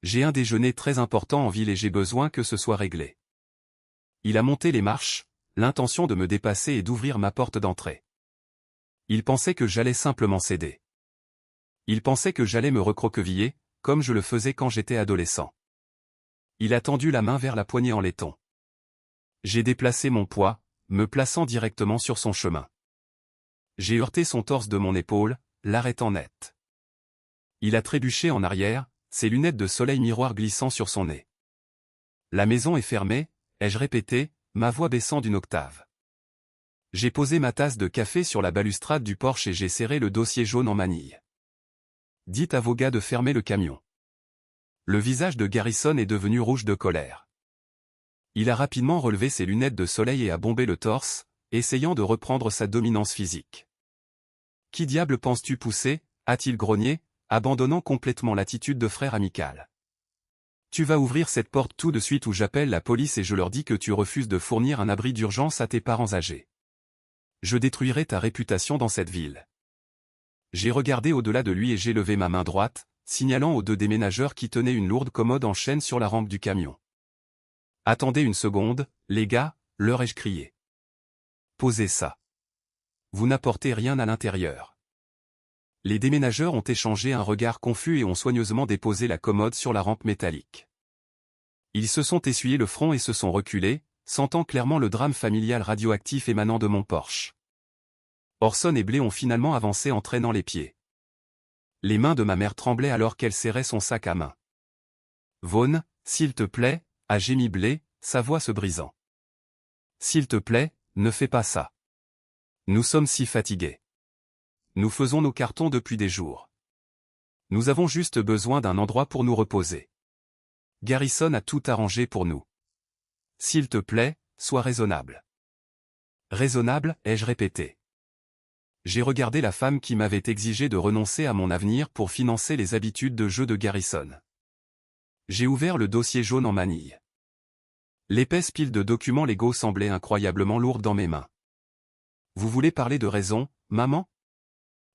J'ai un déjeuner très important en ville et j'ai besoin que ce soit réglé. » Il a monté les marches, l'intention de me dépasser et d'ouvrir ma porte d'entrée. Il pensait que j'allais simplement céder. Il pensait que j'allais me recroqueviller, comme je le faisais quand j'étais adolescent. Il a tendu la main vers la poignée en laiton. J'ai déplacé mon poids, me plaçant directement sur son chemin. J'ai heurté son torse de mon épaule, l'arrêtant net. Il a trébuché en arrière, ses lunettes de soleil miroir glissant sur son nez. « La maison est fermée », ai-je répété, ma voix baissant d'une octave. J'ai posé ma tasse de café sur la balustrade du Porsche et j'ai serré le dossier jaune en manille. « Dites à vos gars de fermer le camion. » Le visage de Garrison est devenu rouge de colère. Il a rapidement relevé ses lunettes de soleil et a bombé le torse, essayant de reprendre sa dominance physique. « Qui diable penses-tu pousser » a-t-il grogné, abandonnant complètement l'attitude de frère amical. « Tu vas ouvrir cette porte tout de suite ou j'appelle la police et je leur dis que tu refuses de fournir un abri d'urgence à tes parents âgés. Je détruirai ta réputation dans cette ville. » J'ai regardé au-delà de lui et j'ai levé ma main droite, signalant aux 2 déménageurs qui tenaient une lourde commode en chaîne sur la rampe du camion. « Attendez une seconde, les gars, leur ai-je crié. Posez ça. Vous n'apportez rien à l'intérieur. » Les déménageurs ont échangé un regard confus et ont soigneusement déposé la commode sur la rampe métallique. Ils se sont essuyés le front et se sont reculés, sentant clairement le drame familial radioactif émanant de mon Porsche. Orson et Blé ont finalement avancé en traînant les pieds. Les mains de ma mère tremblaient alors qu'elle serrait son sac à main. « Vaughn, s'il te plaît », a gémi Blé, sa voix se brisant. « S'il te plaît, ne fais pas ça. Nous sommes si fatigués. Nous faisons nos cartons depuis des jours. Nous avons juste besoin d'un endroit pour nous reposer. Garrison a tout arrangé pour nous. S'il te plaît, sois raisonnable. » Raisonnable, ai-je répété. J'ai regardé la femme qui m'avait exigé de renoncer à mon avenir pour financer les habitudes de jeu de Garrison. J'ai ouvert le dossier jaune en manille. L'épaisse pile de documents légaux semblait incroyablement lourde dans mes mains. « Vous voulez parler de raison, maman ?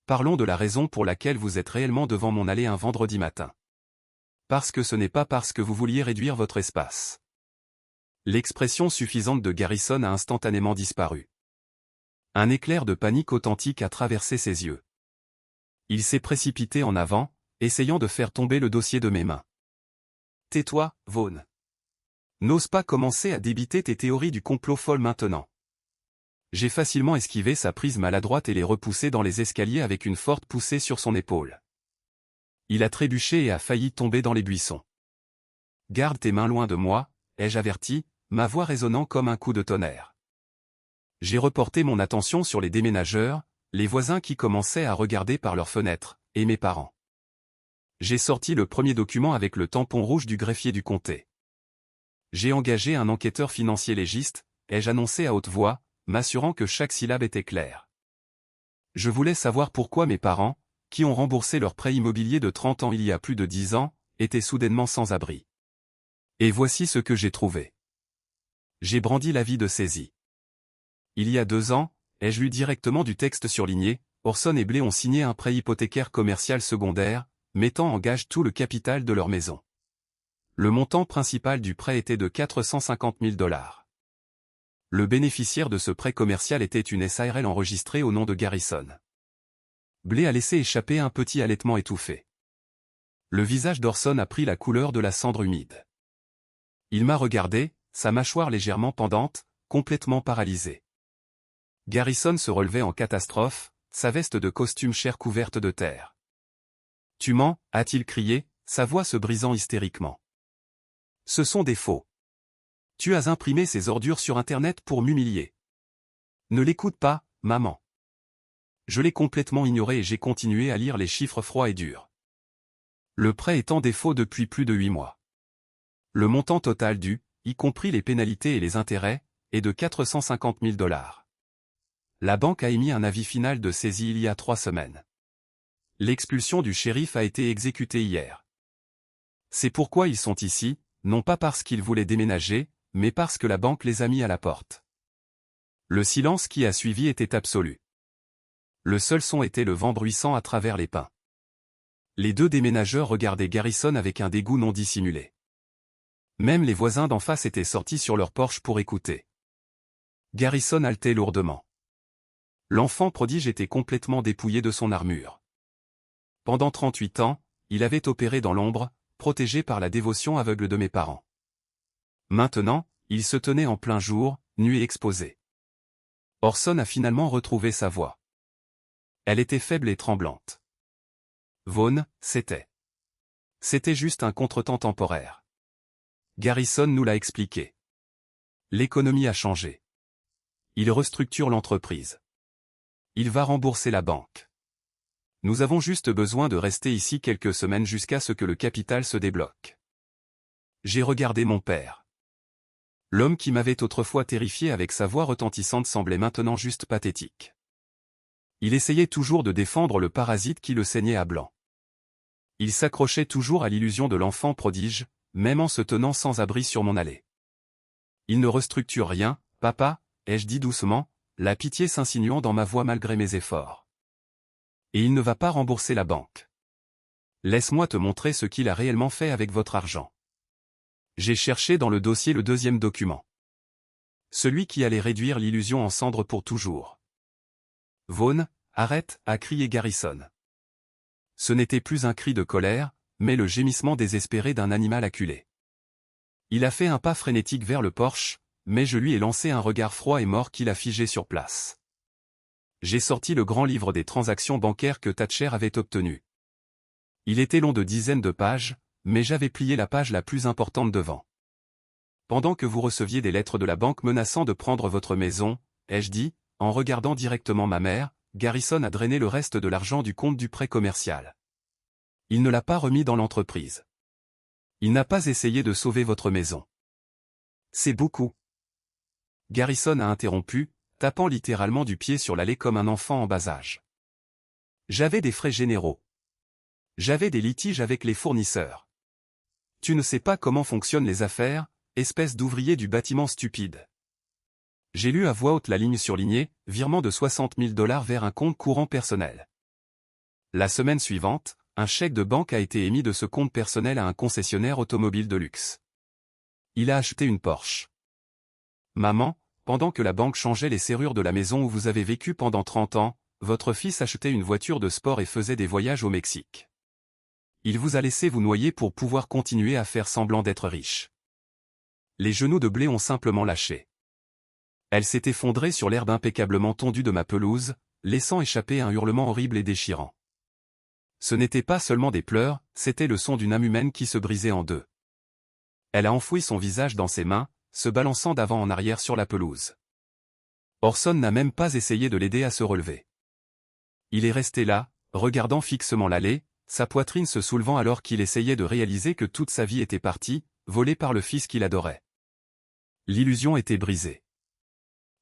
Parlons de la raison pour laquelle vous êtes réellement devant mon allée un vendredi matin. Parce que ce n'est pas parce que vous vouliez réduire votre espace. » L'expression suffisante de Garrison a instantanément disparu. Un éclair de panique authentique a traversé ses yeux. Il s'est précipité en avant, essayant de faire tomber le dossier de mes mains. Tais-toi, Vaughn. N'ose pas commencer à débiter tes théories du complot folle maintenant. J'ai facilement esquivé sa prise maladroite et l'ai repoussé dans les escaliers avec une forte poussée sur son épaule. Il a trébuché et a failli tomber dans les buissons. Garde tes mains loin de moi, ai-je averti, ma voix résonnant comme un coup de tonnerre. J'ai reporté mon attention sur les déménageurs, les voisins qui commençaient à regarder par leurs fenêtres, et mes parents. J'ai sorti le premier document avec le tampon rouge du greffier du comté. J'ai engagé un enquêteur financier légiste, ai-je annoncé à haute voix, m'assurant que chaque syllabe était claire. Je voulais savoir pourquoi mes parents, qui ont remboursé leur prêt immobilier de 30 ans il y a plus de 10 ans, étaient soudainement sans abri. Et voici ce que j'ai trouvé. J'ai brandi l'avis de saisie. Il y a 2 ans, ai-je lu directement du texte surligné, Orson et Blay ont signé un prêt hypothécaire commercial secondaire, mettant en gage tout le capital de leur maison. Le montant principal du prêt était de 450 000 $. Le bénéficiaire de ce prêt commercial était une SARL enregistrée au nom de Garrison. Blay a laissé échapper un petit halètement étouffé. Le visage d'Orson a pris la couleur de la cendre humide. Il m'a regardé, sa mâchoire légèrement pendante, complètement paralysée. Garrison se relevait en catastrophe, sa veste de costume chair couverte de terre. « Tu mens » a-t-il crié, sa voix se brisant hystériquement. « Ce sont des faux. Tu as imprimé ces ordures sur Internet pour m'humilier. Ne l'écoute pas, maman. » Je l'ai complètement ignoré et j'ai continué à lire les chiffres froids et durs. Le prêt est en défaut depuis plus de 8 mois. Le montant total dû, y compris les pénalités et les intérêts, est de 450 000 $. La banque a émis un avis final de saisie il y a 3 semaines. L'expulsion du shérif a été exécutée hier. C'est pourquoi ils sont ici, non pas parce qu'ils voulaient déménager, mais parce que la banque les a mis à la porte. Le silence qui a suivi était absolu. Le seul son était le vent bruissant à travers les pins. Les 2 déménageurs regardaient Garrison avec un dégoût non dissimulé. Même les voisins d'en face étaient sortis sur leur porche pour écouter. Garrison haletait lourdement. L'enfant prodige était complètement dépouillé de son armure. Pendant 38 ans, il avait opéré dans l'ombre, protégé par la dévotion aveugle de mes parents. Maintenant, il se tenait en plein jour, nu et exposé. Orson a finalement retrouvé sa voix. Elle était faible et tremblante. Vaughn, c'était juste un contretemps temporaire. Garrison nous l'a expliqué. L'économie a changé. Il restructure l'entreprise. Il va rembourser la banque. Nous avons juste besoin de rester ici quelques semaines jusqu'à ce que le capital se débloque. J'ai regardé mon père. L'homme qui m'avait autrefois terrifié avec sa voix retentissante semblait maintenant juste pathétique. Il essayait toujours de défendre le parasite qui le saignait à blanc. Il s'accrochait toujours à l'illusion de l'enfant prodige, même en se tenant sans abri sur mon allée. Il ne restructure rien, papa, ai-je dit doucement, la pitié s'insinuant dans ma voix malgré mes efforts. Et il ne va pas rembourser la banque. Laisse-moi te montrer ce qu'il a réellement fait avec votre argent. J'ai cherché dans le dossier le 2e document. Celui qui allait réduire l'illusion en cendres pour toujours. Vaughn, arrête, a crié Garrison. Ce n'était plus un cri de colère, mais le gémissement désespéré d'un animal acculé. Il a fait un pas frénétique vers le porche, mais je lui ai lancé un regard froid et mort qui l'a figé sur place. J'ai sorti le grand livre des transactions bancaires que Thatcher avait obtenu. Il était long de dizaines de pages, mais j'avais plié la page la plus importante devant. Pendant que vous receviez des lettres de la banque menaçant de prendre votre maison, ai-je dit, en regardant directement ma mère, Garrison a drainé le reste de l'argent du compte du prêt commercial. Il ne l'a pas remis dans l'entreprise. Il n'a pas essayé de sauver votre maison. C'est beaucoup. Garrison a interrompu, tapant littéralement du pied sur l'allée comme un enfant en bas âge. J'avais des frais généraux. J'avais des litiges avec les fournisseurs. Tu ne sais pas comment fonctionnent les affaires, espèce d'ouvrier du bâtiment stupide. J'ai lu à voix haute la ligne surlignée, virement de 60 000 $ vers un compte courant personnel. La semaine suivante, un chèque de banque a été émis de ce compte personnel à un concessionnaire automobile de luxe. Il a acheté une Porsche. Maman, pendant que la banque changeait les serrures de la maison où vous avez vécu pendant 30 ans, votre fils achetait une voiture de sport et faisait des voyages au Mexique. Il vous a laissé vous noyer pour pouvoir continuer à faire semblant d'être riche. Les genoux de blé ont simplement lâché. Elle s'est effondrée sur l'herbe impeccablement tondue de ma pelouse, laissant échapper un hurlement horrible et déchirant. Ce n'était pas seulement des pleurs, c'était le son d'une âme humaine qui se brisait en deux. Elle a enfoui son visage dans ses mains, se balançant d'avant en arrière sur la pelouse. Orson n'a même pas essayé de l'aider à se relever. Il est resté là, regardant fixement l'allée, sa poitrine se soulevant alors qu'il essayait de réaliser que toute sa vie était partie, volée par le fils qu'il adorait. L'illusion était brisée.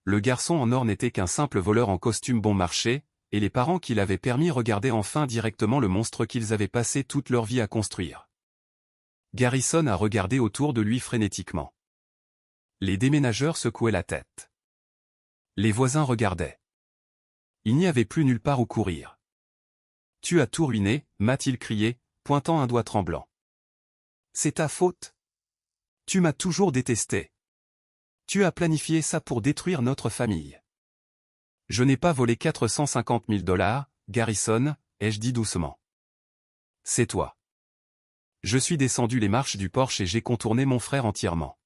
Le garçon en or n'était qu'un simple voleur en costume bon marché, et les parents qui l'avaient permis regardaient enfin directement le monstre qu'ils avaient passé toute leur vie à construire. Garrison a regardé autour de lui frénétiquement. Les déménageurs secouaient la tête. Les voisins regardaient. Il n'y avait plus nulle part où courir. « Tu as tout ruiné » m'a-t-il crié, pointant un doigt tremblant. « C'est ta faute. Tu m'as toujours détesté. Tu as planifié ça pour détruire notre famille. » « Je n'ai pas volé 450 000 $, Garrison, ai-je dit doucement. C'est toi. Je suis descendu les marches du porche et j'ai contourné mon frère entièrement.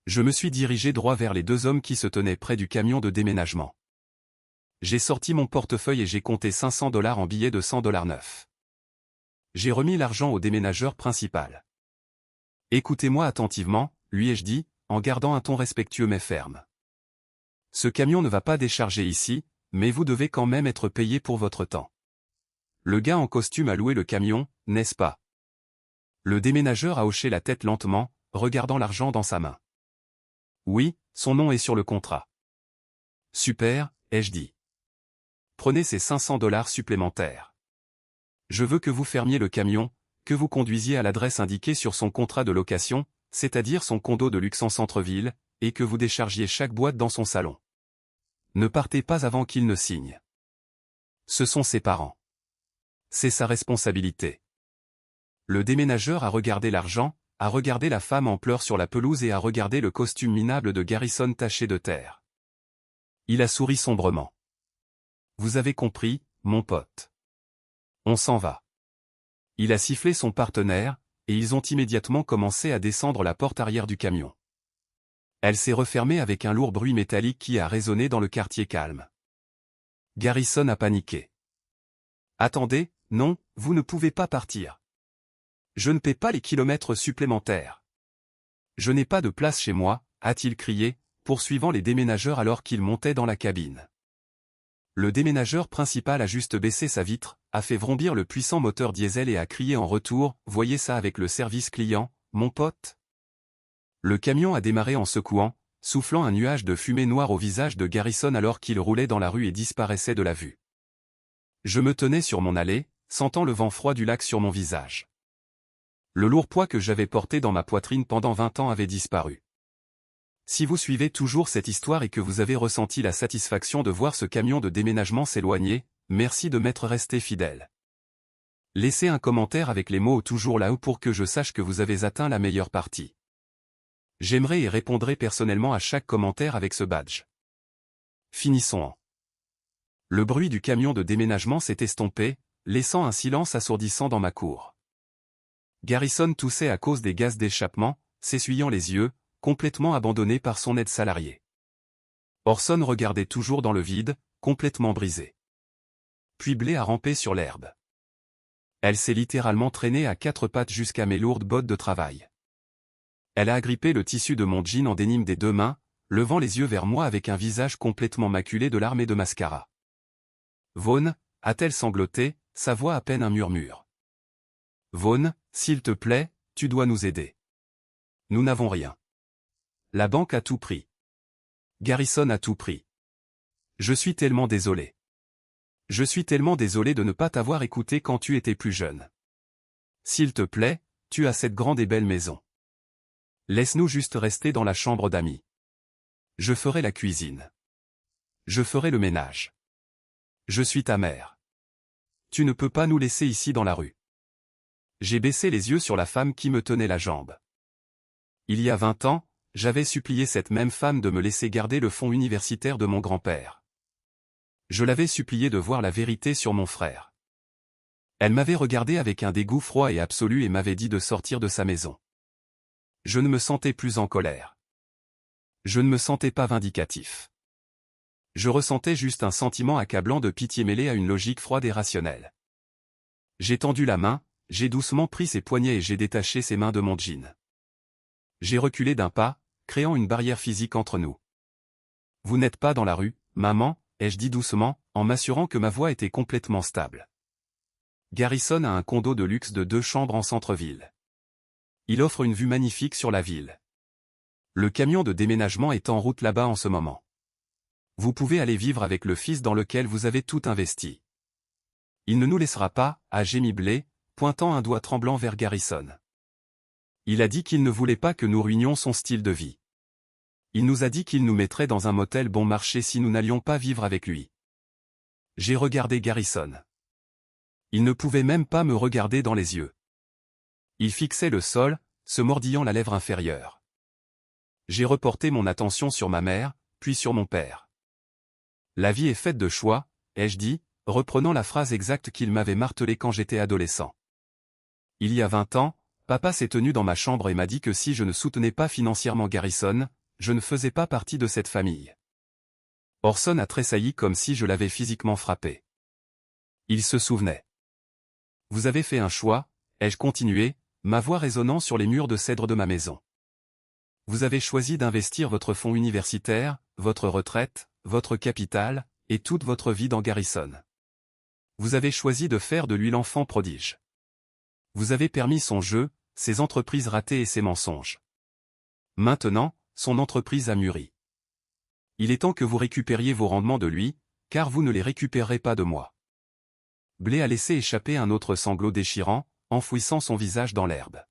Je me suis dirigé droit vers les deux hommes qui se tenaient près du camion de déménagement. J'ai sorti mon portefeuille et j'ai compté 500 $ en billets de 100 $ neufs. J'ai remis l'argent au déménageur principal. « Écoutez-moi attentivement, lui ai-je dit, en gardant un ton respectueux mais ferme. Ce camion ne va pas décharger ici, mais vous devez quand même être payé pour votre temps. Le gars en costume a loué le camion, n'est-ce pas? » Le déménageur a hoché la tête lentement, regardant l'argent dans sa main. « Oui, son nom est sur le contrat. »« Super, ai-je dit. Prenez ces 500 $ supplémentaires. Je veux que vous fermiez le camion, que vous conduisiez à l'adresse indiquée sur son contrat de location, c'est-à-dire son condo de luxe en centre-ville, et que vous déchargiez chaque boîte dans son salon. Ne partez pas avant qu'il ne signe. Ce sont ses parents. C'est sa responsabilité. » Le déménageur a regardé l'argent, a regardé la femme en pleurs sur la pelouse et a regardé le costume minable de Garrison taché de terre. Il a souri sombrement. « Vous avez compris, mon pote. On s'en va. » Il a sifflé son partenaire, et ils ont immédiatement commencé à descendre la porte arrière du camion. Elle s'est refermée avec un lourd bruit métallique qui a résonné dans le quartier calme. Garrison a paniqué. « Attendez, non, vous ne pouvez pas partir. Je ne paie pas les kilomètres supplémentaires. Je n'ai pas de place chez moi, a-t-il crié, poursuivant les déménageurs alors qu'ils montaient dans la cabine. Le déménageur principal a juste baissé sa vitre, a fait vrombir le puissant moteur diesel et a crié en retour, « Voyez ça avec le service client, mon pote ?» Le camion a démarré en secouant, soufflant un nuage de fumée noire au visage de Garrison alors qu'il roulait dans la rue et disparaissait de la vue. Je me tenais sur mon allée, sentant le vent froid du lac sur mon visage. Le lourd poids que j'avais porté dans ma poitrine pendant 20 ans avait disparu. Si vous suivez toujours cette histoire et que vous avez ressenti la satisfaction de voir ce camion de déménagement s'éloigner, merci de m'être resté fidèle. Laissez un commentaire avec les mots toujours là-haut pour que je sache que vous avez atteint la meilleure partie. J'aimerais et répondrai personnellement à chaque commentaire avec ce badge. Finissons en. Le bruit du camion de déménagement s'est estompé, laissant un silence assourdissant dans ma cour. Garrison toussait à cause des gaz d'échappement, s'essuyant les yeux, complètement abandonné par son aide salarié. Orson regardait toujours dans le vide, complètement brisé. Puis Blé a rampé sur l'herbe. Elle s'est littéralement traînée à quatre pattes jusqu'à mes lourdes bottes de travail. Elle a agrippé le tissu de mon jean en dénime des deux mains, levant les yeux vers moi avec un visage complètement maculé de larmes et de mascara. « Vaughn » a-t-elle sangloté, sa voix à peine un murmure. « Vaughn, s'il te plaît, tu dois nous aider. Nous n'avons rien. La banque a tout pris. Garrison a tout pris. Je suis tellement désolé. Je suis tellement désolé de ne pas t'avoir écouté quand tu étais plus jeune. S'il te plaît, tu as cette grande et belle maison. Laisse-nous juste rester dans la chambre d'amis. Je ferai la cuisine. Je ferai le ménage. Je suis ta mère. Tu ne peux pas nous laisser ici dans la rue. » J'ai baissé les yeux sur la femme qui me tenait la jambe. Il y a 20 ans, j'avais supplié cette même femme de me laisser garder le fonds universitaire de mon grand-père. Je l'avais supplié de voir la vérité sur mon frère. Elle m'avait regardé avec un dégoût froid et absolu et m'avait dit de sortir de sa maison. Je ne me sentais plus en colère. Je ne me sentais pas vindicatif. Je ressentais juste un sentiment accablant de pitié mêlé à une logique froide et rationnelle. J'ai tendu la main, j'ai doucement pris ses poignets et j'ai détaché ses mains de mon jean. J'ai reculé d'un pas, créant une barrière physique entre nous. « Vous n'êtes pas dans la rue, maman ?» ai-je dit doucement, en m'assurant que ma voix était complètement stable. Garrison a un condo de luxe de 2 chambres en centre-ville. Il offre une vue magnifique sur la ville. Le camion de déménagement est en route là-bas en ce moment. Vous pouvez aller vivre avec le fils dans lequel vous avez tout investi. Il ne nous laissera pas, a gémi Blé, pointant un doigt tremblant vers Garrison. Il a dit qu'il ne voulait pas que nous ruinions son style de vie. Il nous a dit qu'il nous mettrait dans un motel bon marché si nous n'allions pas vivre avec lui. J'ai regardé Garrison. Il ne pouvait même pas me regarder dans les yeux. Il fixait le sol, se mordillant la lèvre inférieure. J'ai reporté mon attention sur ma mère, puis sur mon père. La vie est faite de choix, ai-je dit, reprenant la phrase exacte qu'il m'avait martelée quand j'étais adolescent. Il y a 20 ans, papa s'est tenu dans ma chambre et m'a dit que si je ne soutenais pas financièrement Garrison, je ne faisais pas partie de cette famille. Orson a tressailli comme si je l'avais physiquement frappé. Il se souvenait. Vous avez fait un choix, ai-je continué, ma voix résonnant sur les murs de cèdre de ma maison. Vous avez choisi d'investir votre fonds universitaire, votre retraite, votre capital, et toute votre vie dans Garrison. Vous avez choisi de faire de lui l'enfant prodige. Vous avez permis son jeu, ses entreprises ratées et ses mensonges. Maintenant, son entreprise a mûri. Il est temps que vous récupériez vos rendements de lui, car vous ne les récupérerez pas de moi. Blé a laissé échapper un autre sanglot déchirant, enfouissant son visage dans l'herbe.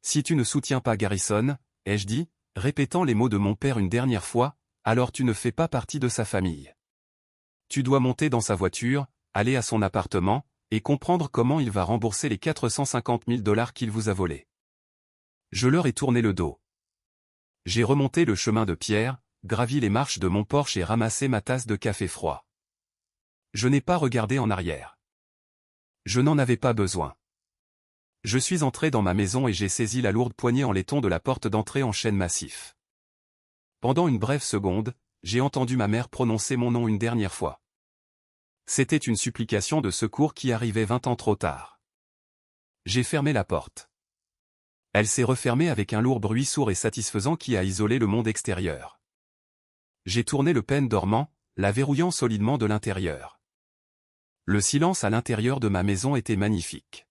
Si tu ne soutiens pas Garrison, ai-je dit, répétant les mots de mon père une dernière fois, alors tu ne fais pas partie de sa famille. Tu dois monter dans sa voiture, aller à son appartement, et comprendre comment il va rembourser les 450 000 $ qu'il vous a volés. Je leur ai tourné le dos. J'ai remonté le chemin de pierre, gravi les marches de mon Porsche et ramassé ma tasse de café froid. Je n'ai pas regardé en arrière. Je n'en avais pas besoin. Je suis entré dans ma maison et j'ai saisi la lourde poignée en laiton de la porte d'entrée en chêne massif. Pendant une brève seconde, j'ai entendu ma mère prononcer mon nom une dernière fois. C'était une supplication de secours qui arrivait 20 ans trop tard. J'ai fermé la porte. Elle s'est refermée avec un lourd bruit sourd et satisfaisant qui a isolé le monde extérieur. J'ai tourné le pêne dormant, la verrouillant solidement de l'intérieur. Le silence à l'intérieur de ma maison était magnifique.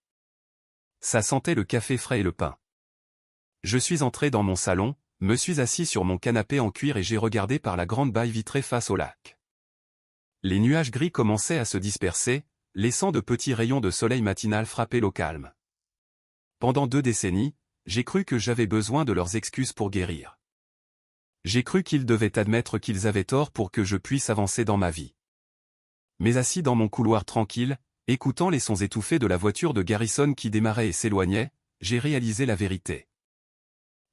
Ça sentait le café frais et le pain. Je suis entré dans mon salon, me suis assis sur mon canapé en cuir et j'ai regardé par la grande baille vitrée face au lac. Les nuages gris commençaient à se disperser, laissant de petits rayons de soleil matinal frapper l'eau calme. Pendant 2 décennies, j'ai cru que j'avais besoin de leurs excuses pour guérir. J'ai cru qu'ils devaient admettre qu'ils avaient tort pour que je puisse avancer dans ma vie. Mais assis dans mon couloir tranquille, écoutant les sons étouffés de la voiture de Garrison qui démarrait et s'éloignait, j'ai réalisé la vérité.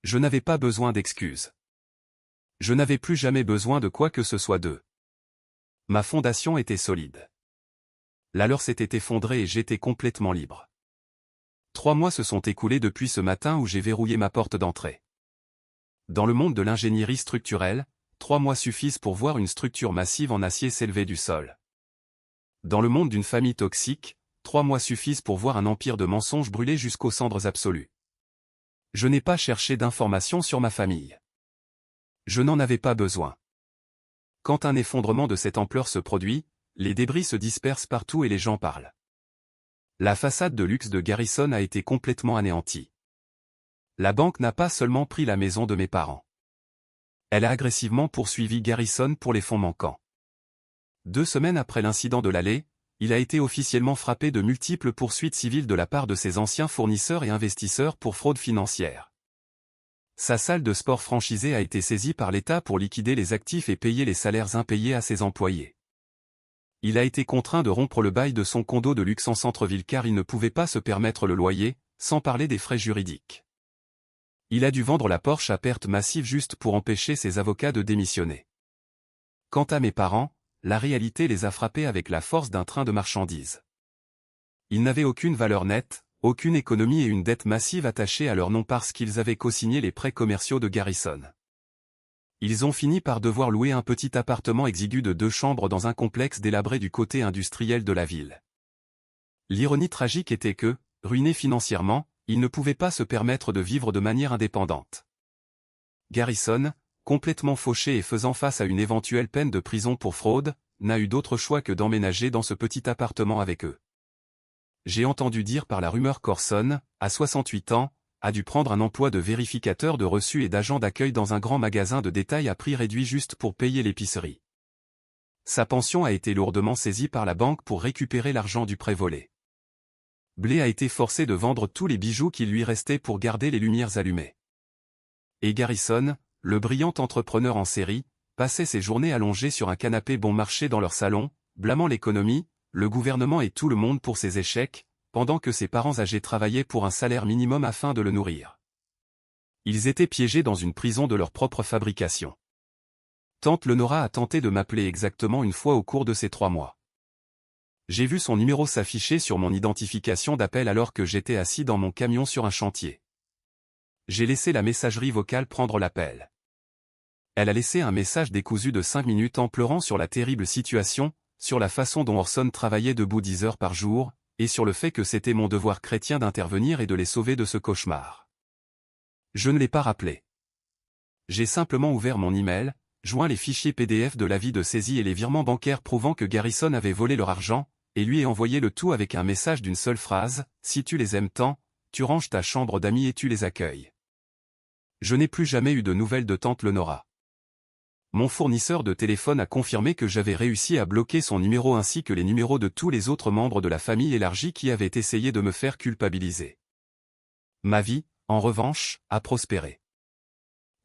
Je n'avais pas besoin d'excuses. Je n'avais plus jamais besoin de quoi que ce soit d'eux. Ma fondation était solide. La leur s'était effondrée et j'étais complètement libre. 3 mois se sont écoulés depuis ce matin où j'ai verrouillé ma porte d'entrée. Dans le monde de l'ingénierie structurelle, 3 mois suffisent pour voir une structure massive en acier s'élever du sol. Dans le monde d'une famille toxique, 3 mois suffisent pour voir un empire de mensonges brûler jusqu'aux cendres absolues. Je n'ai pas cherché d'informations sur ma famille. Je n'en avais pas besoin. Quand un effondrement de cette ampleur se produit, les débris se dispersent partout et les gens parlent. La façade de luxe de Garrison a été complètement anéantie. La banque n'a pas seulement pris la maison de mes parents. Elle a agressivement poursuivi Garrison pour les fonds manquants. 2 semaines après l'incident de l'allée, il a été officiellement frappé de multiples poursuites civiles de la part de ses anciens fournisseurs et investisseurs pour fraude financière. Sa salle de sport franchisée a été saisie par l'État pour liquider les actifs et payer les salaires impayés à ses employés. Il a été contraint de rompre le bail de son condo de luxe en centre-ville car il ne pouvait pas se permettre le loyer, sans parler des frais juridiques. Il a dû vendre la Porsche à perte massive juste pour empêcher ses avocats de démissionner. Quant à mes parents, la réalité les a frappés avec la force d'un train de marchandises. Ils n'avaient aucune valeur nette, aucune économie et une dette massive attachée à leur nom parce qu'ils avaient co-signé les prêts commerciaux de Garrison. Ils ont fini par devoir louer un petit appartement exigu de 2 chambres dans un complexe délabré du côté industriel de la ville. L'ironie tragique était que, ruinés financièrement, ils ne pouvaient pas se permettre de vivre de manière indépendante. Garrison, complètement fauché et faisant face à une éventuelle peine de prison pour fraude, n'a eu d'autre choix que d'emménager dans ce petit appartement avec eux. J'ai entendu dire par la rumeur qu'Orson, à 68 ans, a dû prendre un emploi de vérificateur de reçus et d'agent d'accueil dans un grand magasin de détail à prix réduit juste pour payer l'épicerie. Sa pension a été lourdement saisie par la banque pour récupérer l'argent du prêt volé. Blé a été forcé de vendre tous les bijoux qui lui restaient pour garder les lumières allumées. Et Garrison, le brillant entrepreneur en série, passait ses journées allongé sur un canapé bon marché dans leur salon, blâmant l'économie, le gouvernement et tout le monde pour ses échecs, pendant que ses parents âgés travaillaient pour un salaire minimum afin de le nourrir. Ils étaient piégés dans une prison de leur propre fabrication. Tante Lenora a tenté de m'appeler exactement une fois au cours de ces 3 mois. J'ai vu son numéro s'afficher sur mon identification d'appel alors que j'étais assis dans mon camion sur un chantier. J'ai laissé la messagerie vocale prendre l'appel. Elle a laissé un message décousu de 5 minutes en pleurant sur la terrible situation, sur la façon dont Orson travaillait debout 10 heures par jour, et sur le fait que c'était mon devoir chrétien d'intervenir et de les sauver de ce cauchemar. Je ne l'ai pas rappelé. J'ai simplement ouvert mon email, joint les fichiers PDF de l'avis de saisie et les virements bancaires prouvant que Garrison avait volé leur argent, et lui ai envoyé le tout avec un message d'une seule phrase, « Si tu les aimes tant, tu ranges ta chambre d'amis et tu les accueilles. » Je n'ai plus jamais eu de nouvelles de tante Lenora. Mon fournisseur de téléphone a confirmé que j'avais réussi à bloquer son numéro ainsi que les numéros de tous les autres membres de la famille élargie qui avaient essayé de me faire culpabiliser. Ma vie, en revanche, a prospéré.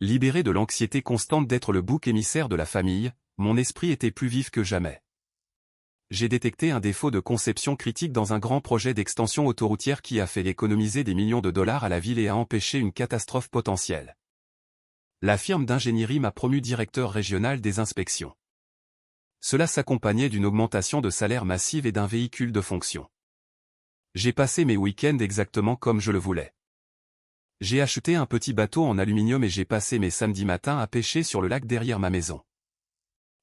Libéré de l'anxiété constante d'être le bouc émissaire de la famille, mon esprit était plus vif que jamais. J'ai détecté un défaut de conception critique dans un grand projet d'extension autoroutière qui a fait économiser des millions de dollars à la ville et a empêché une catastrophe potentielle. La firme d'ingénierie m'a promu directeur régional des inspections. Cela s'accompagnait d'une augmentation de salaire massive et d'un véhicule de fonction. J'ai passé mes week-ends exactement comme je le voulais. J'ai acheté un petit bateau en aluminium et j'ai passé mes samedis matins à pêcher sur le lac derrière ma maison.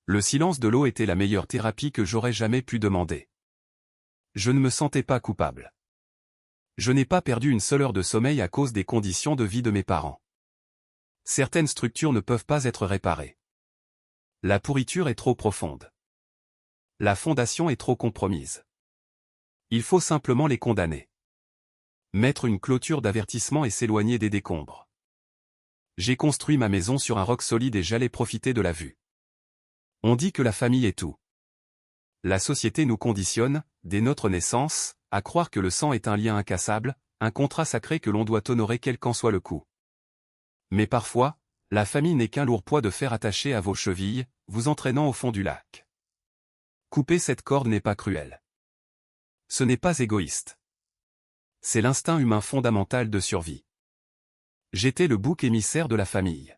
Le silence de l'eau était la meilleure thérapie que j'aurais jamais pu demander. Je ne me sentais pas coupable. Je n'ai pas perdu une seule heure de sommeil à cause des conditions de vie de mes parents. Certaines structures ne peuvent pas être réparées. La pourriture est trop profonde. La fondation est trop compromise. Il faut simplement les condamner. Mettre une clôture d'avertissement et s'éloigner des décombres. J'ai construit ma maison sur un roc solide et j'allais profiter de la vue. On dit que la famille est tout. La société nous conditionne, dès notre naissance, à croire que le sang est un lien incassable, un contrat sacré que l'on doit honorer quel qu'en soit le coût. Mais parfois, la famille n'est qu'un lourd poids de fer attaché à vos chevilles, vous entraînant au fond du lac. Couper cette corde n'est pas cruel. Ce n'est pas égoïste. C'est l'instinct humain fondamental de survie. J'étais le bouc émissaire de la famille.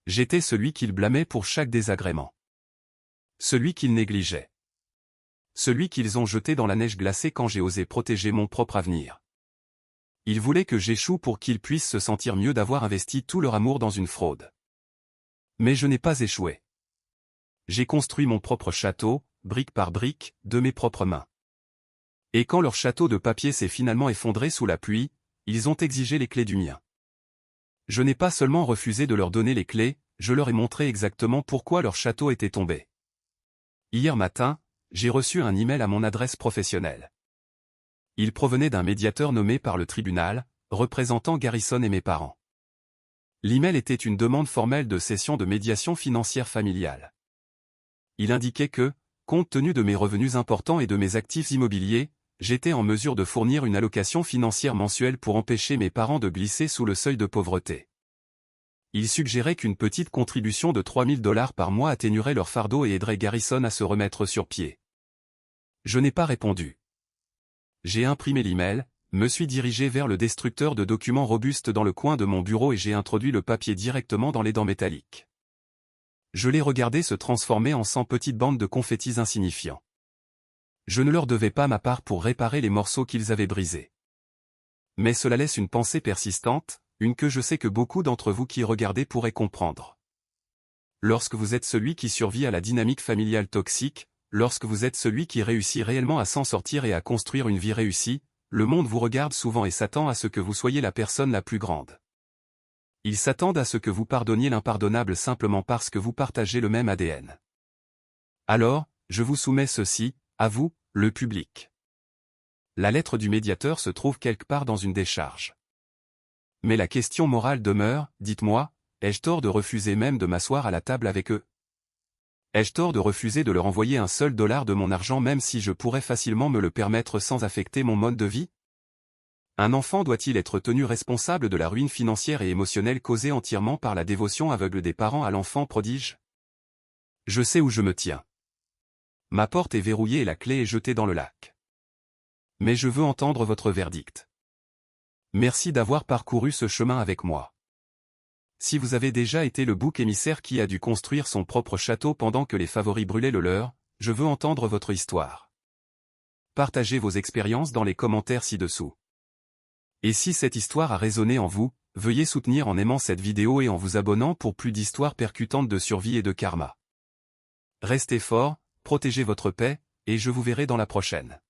J'étais celui qu'ils blâmaient pour chaque désagrément. Celui qu'ils négligeaient. Celui qu'ils ont jeté dans la neige glacée quand j'ai osé protéger mon propre avenir. Ils voulaient que j'échoue pour qu'ils puissent se sentir mieux d'avoir investi tout leur amour dans une fraude. Mais je n'ai pas échoué. J'ai construit mon propre château, brique par brique, de mes propres mains. Et quand leur château de papier s'est finalement effondré sous la pluie, ils ont exigé les clés du mien. Je n'ai pas seulement refusé de leur donner les clés, je leur ai montré exactement pourquoi leur château était tombé. Hier matin, j'ai reçu un email à mon adresse professionnelle. Il provenait d'un médiateur nommé par le tribunal, représentant Garrison et mes parents. L'email était une demande formelle de cession de médiation financière familiale. Il indiquait que, compte tenu de mes revenus importants et de mes actifs immobiliers, j'étais en mesure de fournir une allocation financière mensuelle pour empêcher mes parents de glisser sous le seuil de pauvreté. Il suggérait qu'une petite contribution de $3000 par mois atténuerait leur fardeau et aiderait Garrison à se remettre sur pied. Je n'ai pas répondu. J'ai imprimé l'email, me suis dirigé vers le destructeur de documents robustes dans le coin de mon bureau et j'ai introduit le papier directement dans les dents métalliques. Je l'ai regardé se transformer en 100 petites bandes de confettis insignifiants. Je ne leur devais pas ma part pour réparer les morceaux qu'ils avaient brisés. Mais cela laisse une pensée persistante, une que je sais que beaucoup d'entre vous qui regardez pourraient comprendre. Lorsque vous êtes celui qui survit à la dynamique familiale toxique, lorsque vous êtes celui qui réussit réellement à s'en sortir et à construire une vie réussie, le monde vous regarde souvent et s'attend à ce que vous soyez la personne la plus grande. Ils s'attendent à ce que vous pardonniez l'impardonnable simplement parce que vous partagez le même ADN. Alors, je vous soumets ceci, à vous, le public. La lettre du médiateur se trouve quelque part dans une décharge. Mais la question morale demeure, dites-moi, ai-je tort de refuser même de m'asseoir à la table avec eux? Ai-je tort de refuser de leur envoyer un seul dollar de mon argent même si je pourrais facilement me le permettre sans affecter mon mode de vie? Un enfant doit-il être tenu responsable de la ruine financière et émotionnelle causée entièrement par la dévotion aveugle des parents à l'enfant prodige? Je sais où je me tiens. Ma porte est verrouillée et la clé est jetée dans le lac. Mais je veux entendre votre verdict. Merci d'avoir parcouru ce chemin avec moi. Si vous avez déjà été le bouc émissaire qui a dû construire son propre château pendant que les favoris brûlaient le leur, je veux entendre votre histoire. Partagez vos expériences dans les commentaires ci-dessous. Et si cette histoire a résonné en vous, veuillez soutenir en aimant cette vidéo et en vous abonnant pour plus d'histoires percutantes de survie et de karma. Restez forts, protégez votre paix, et je vous verrai dans la prochaine.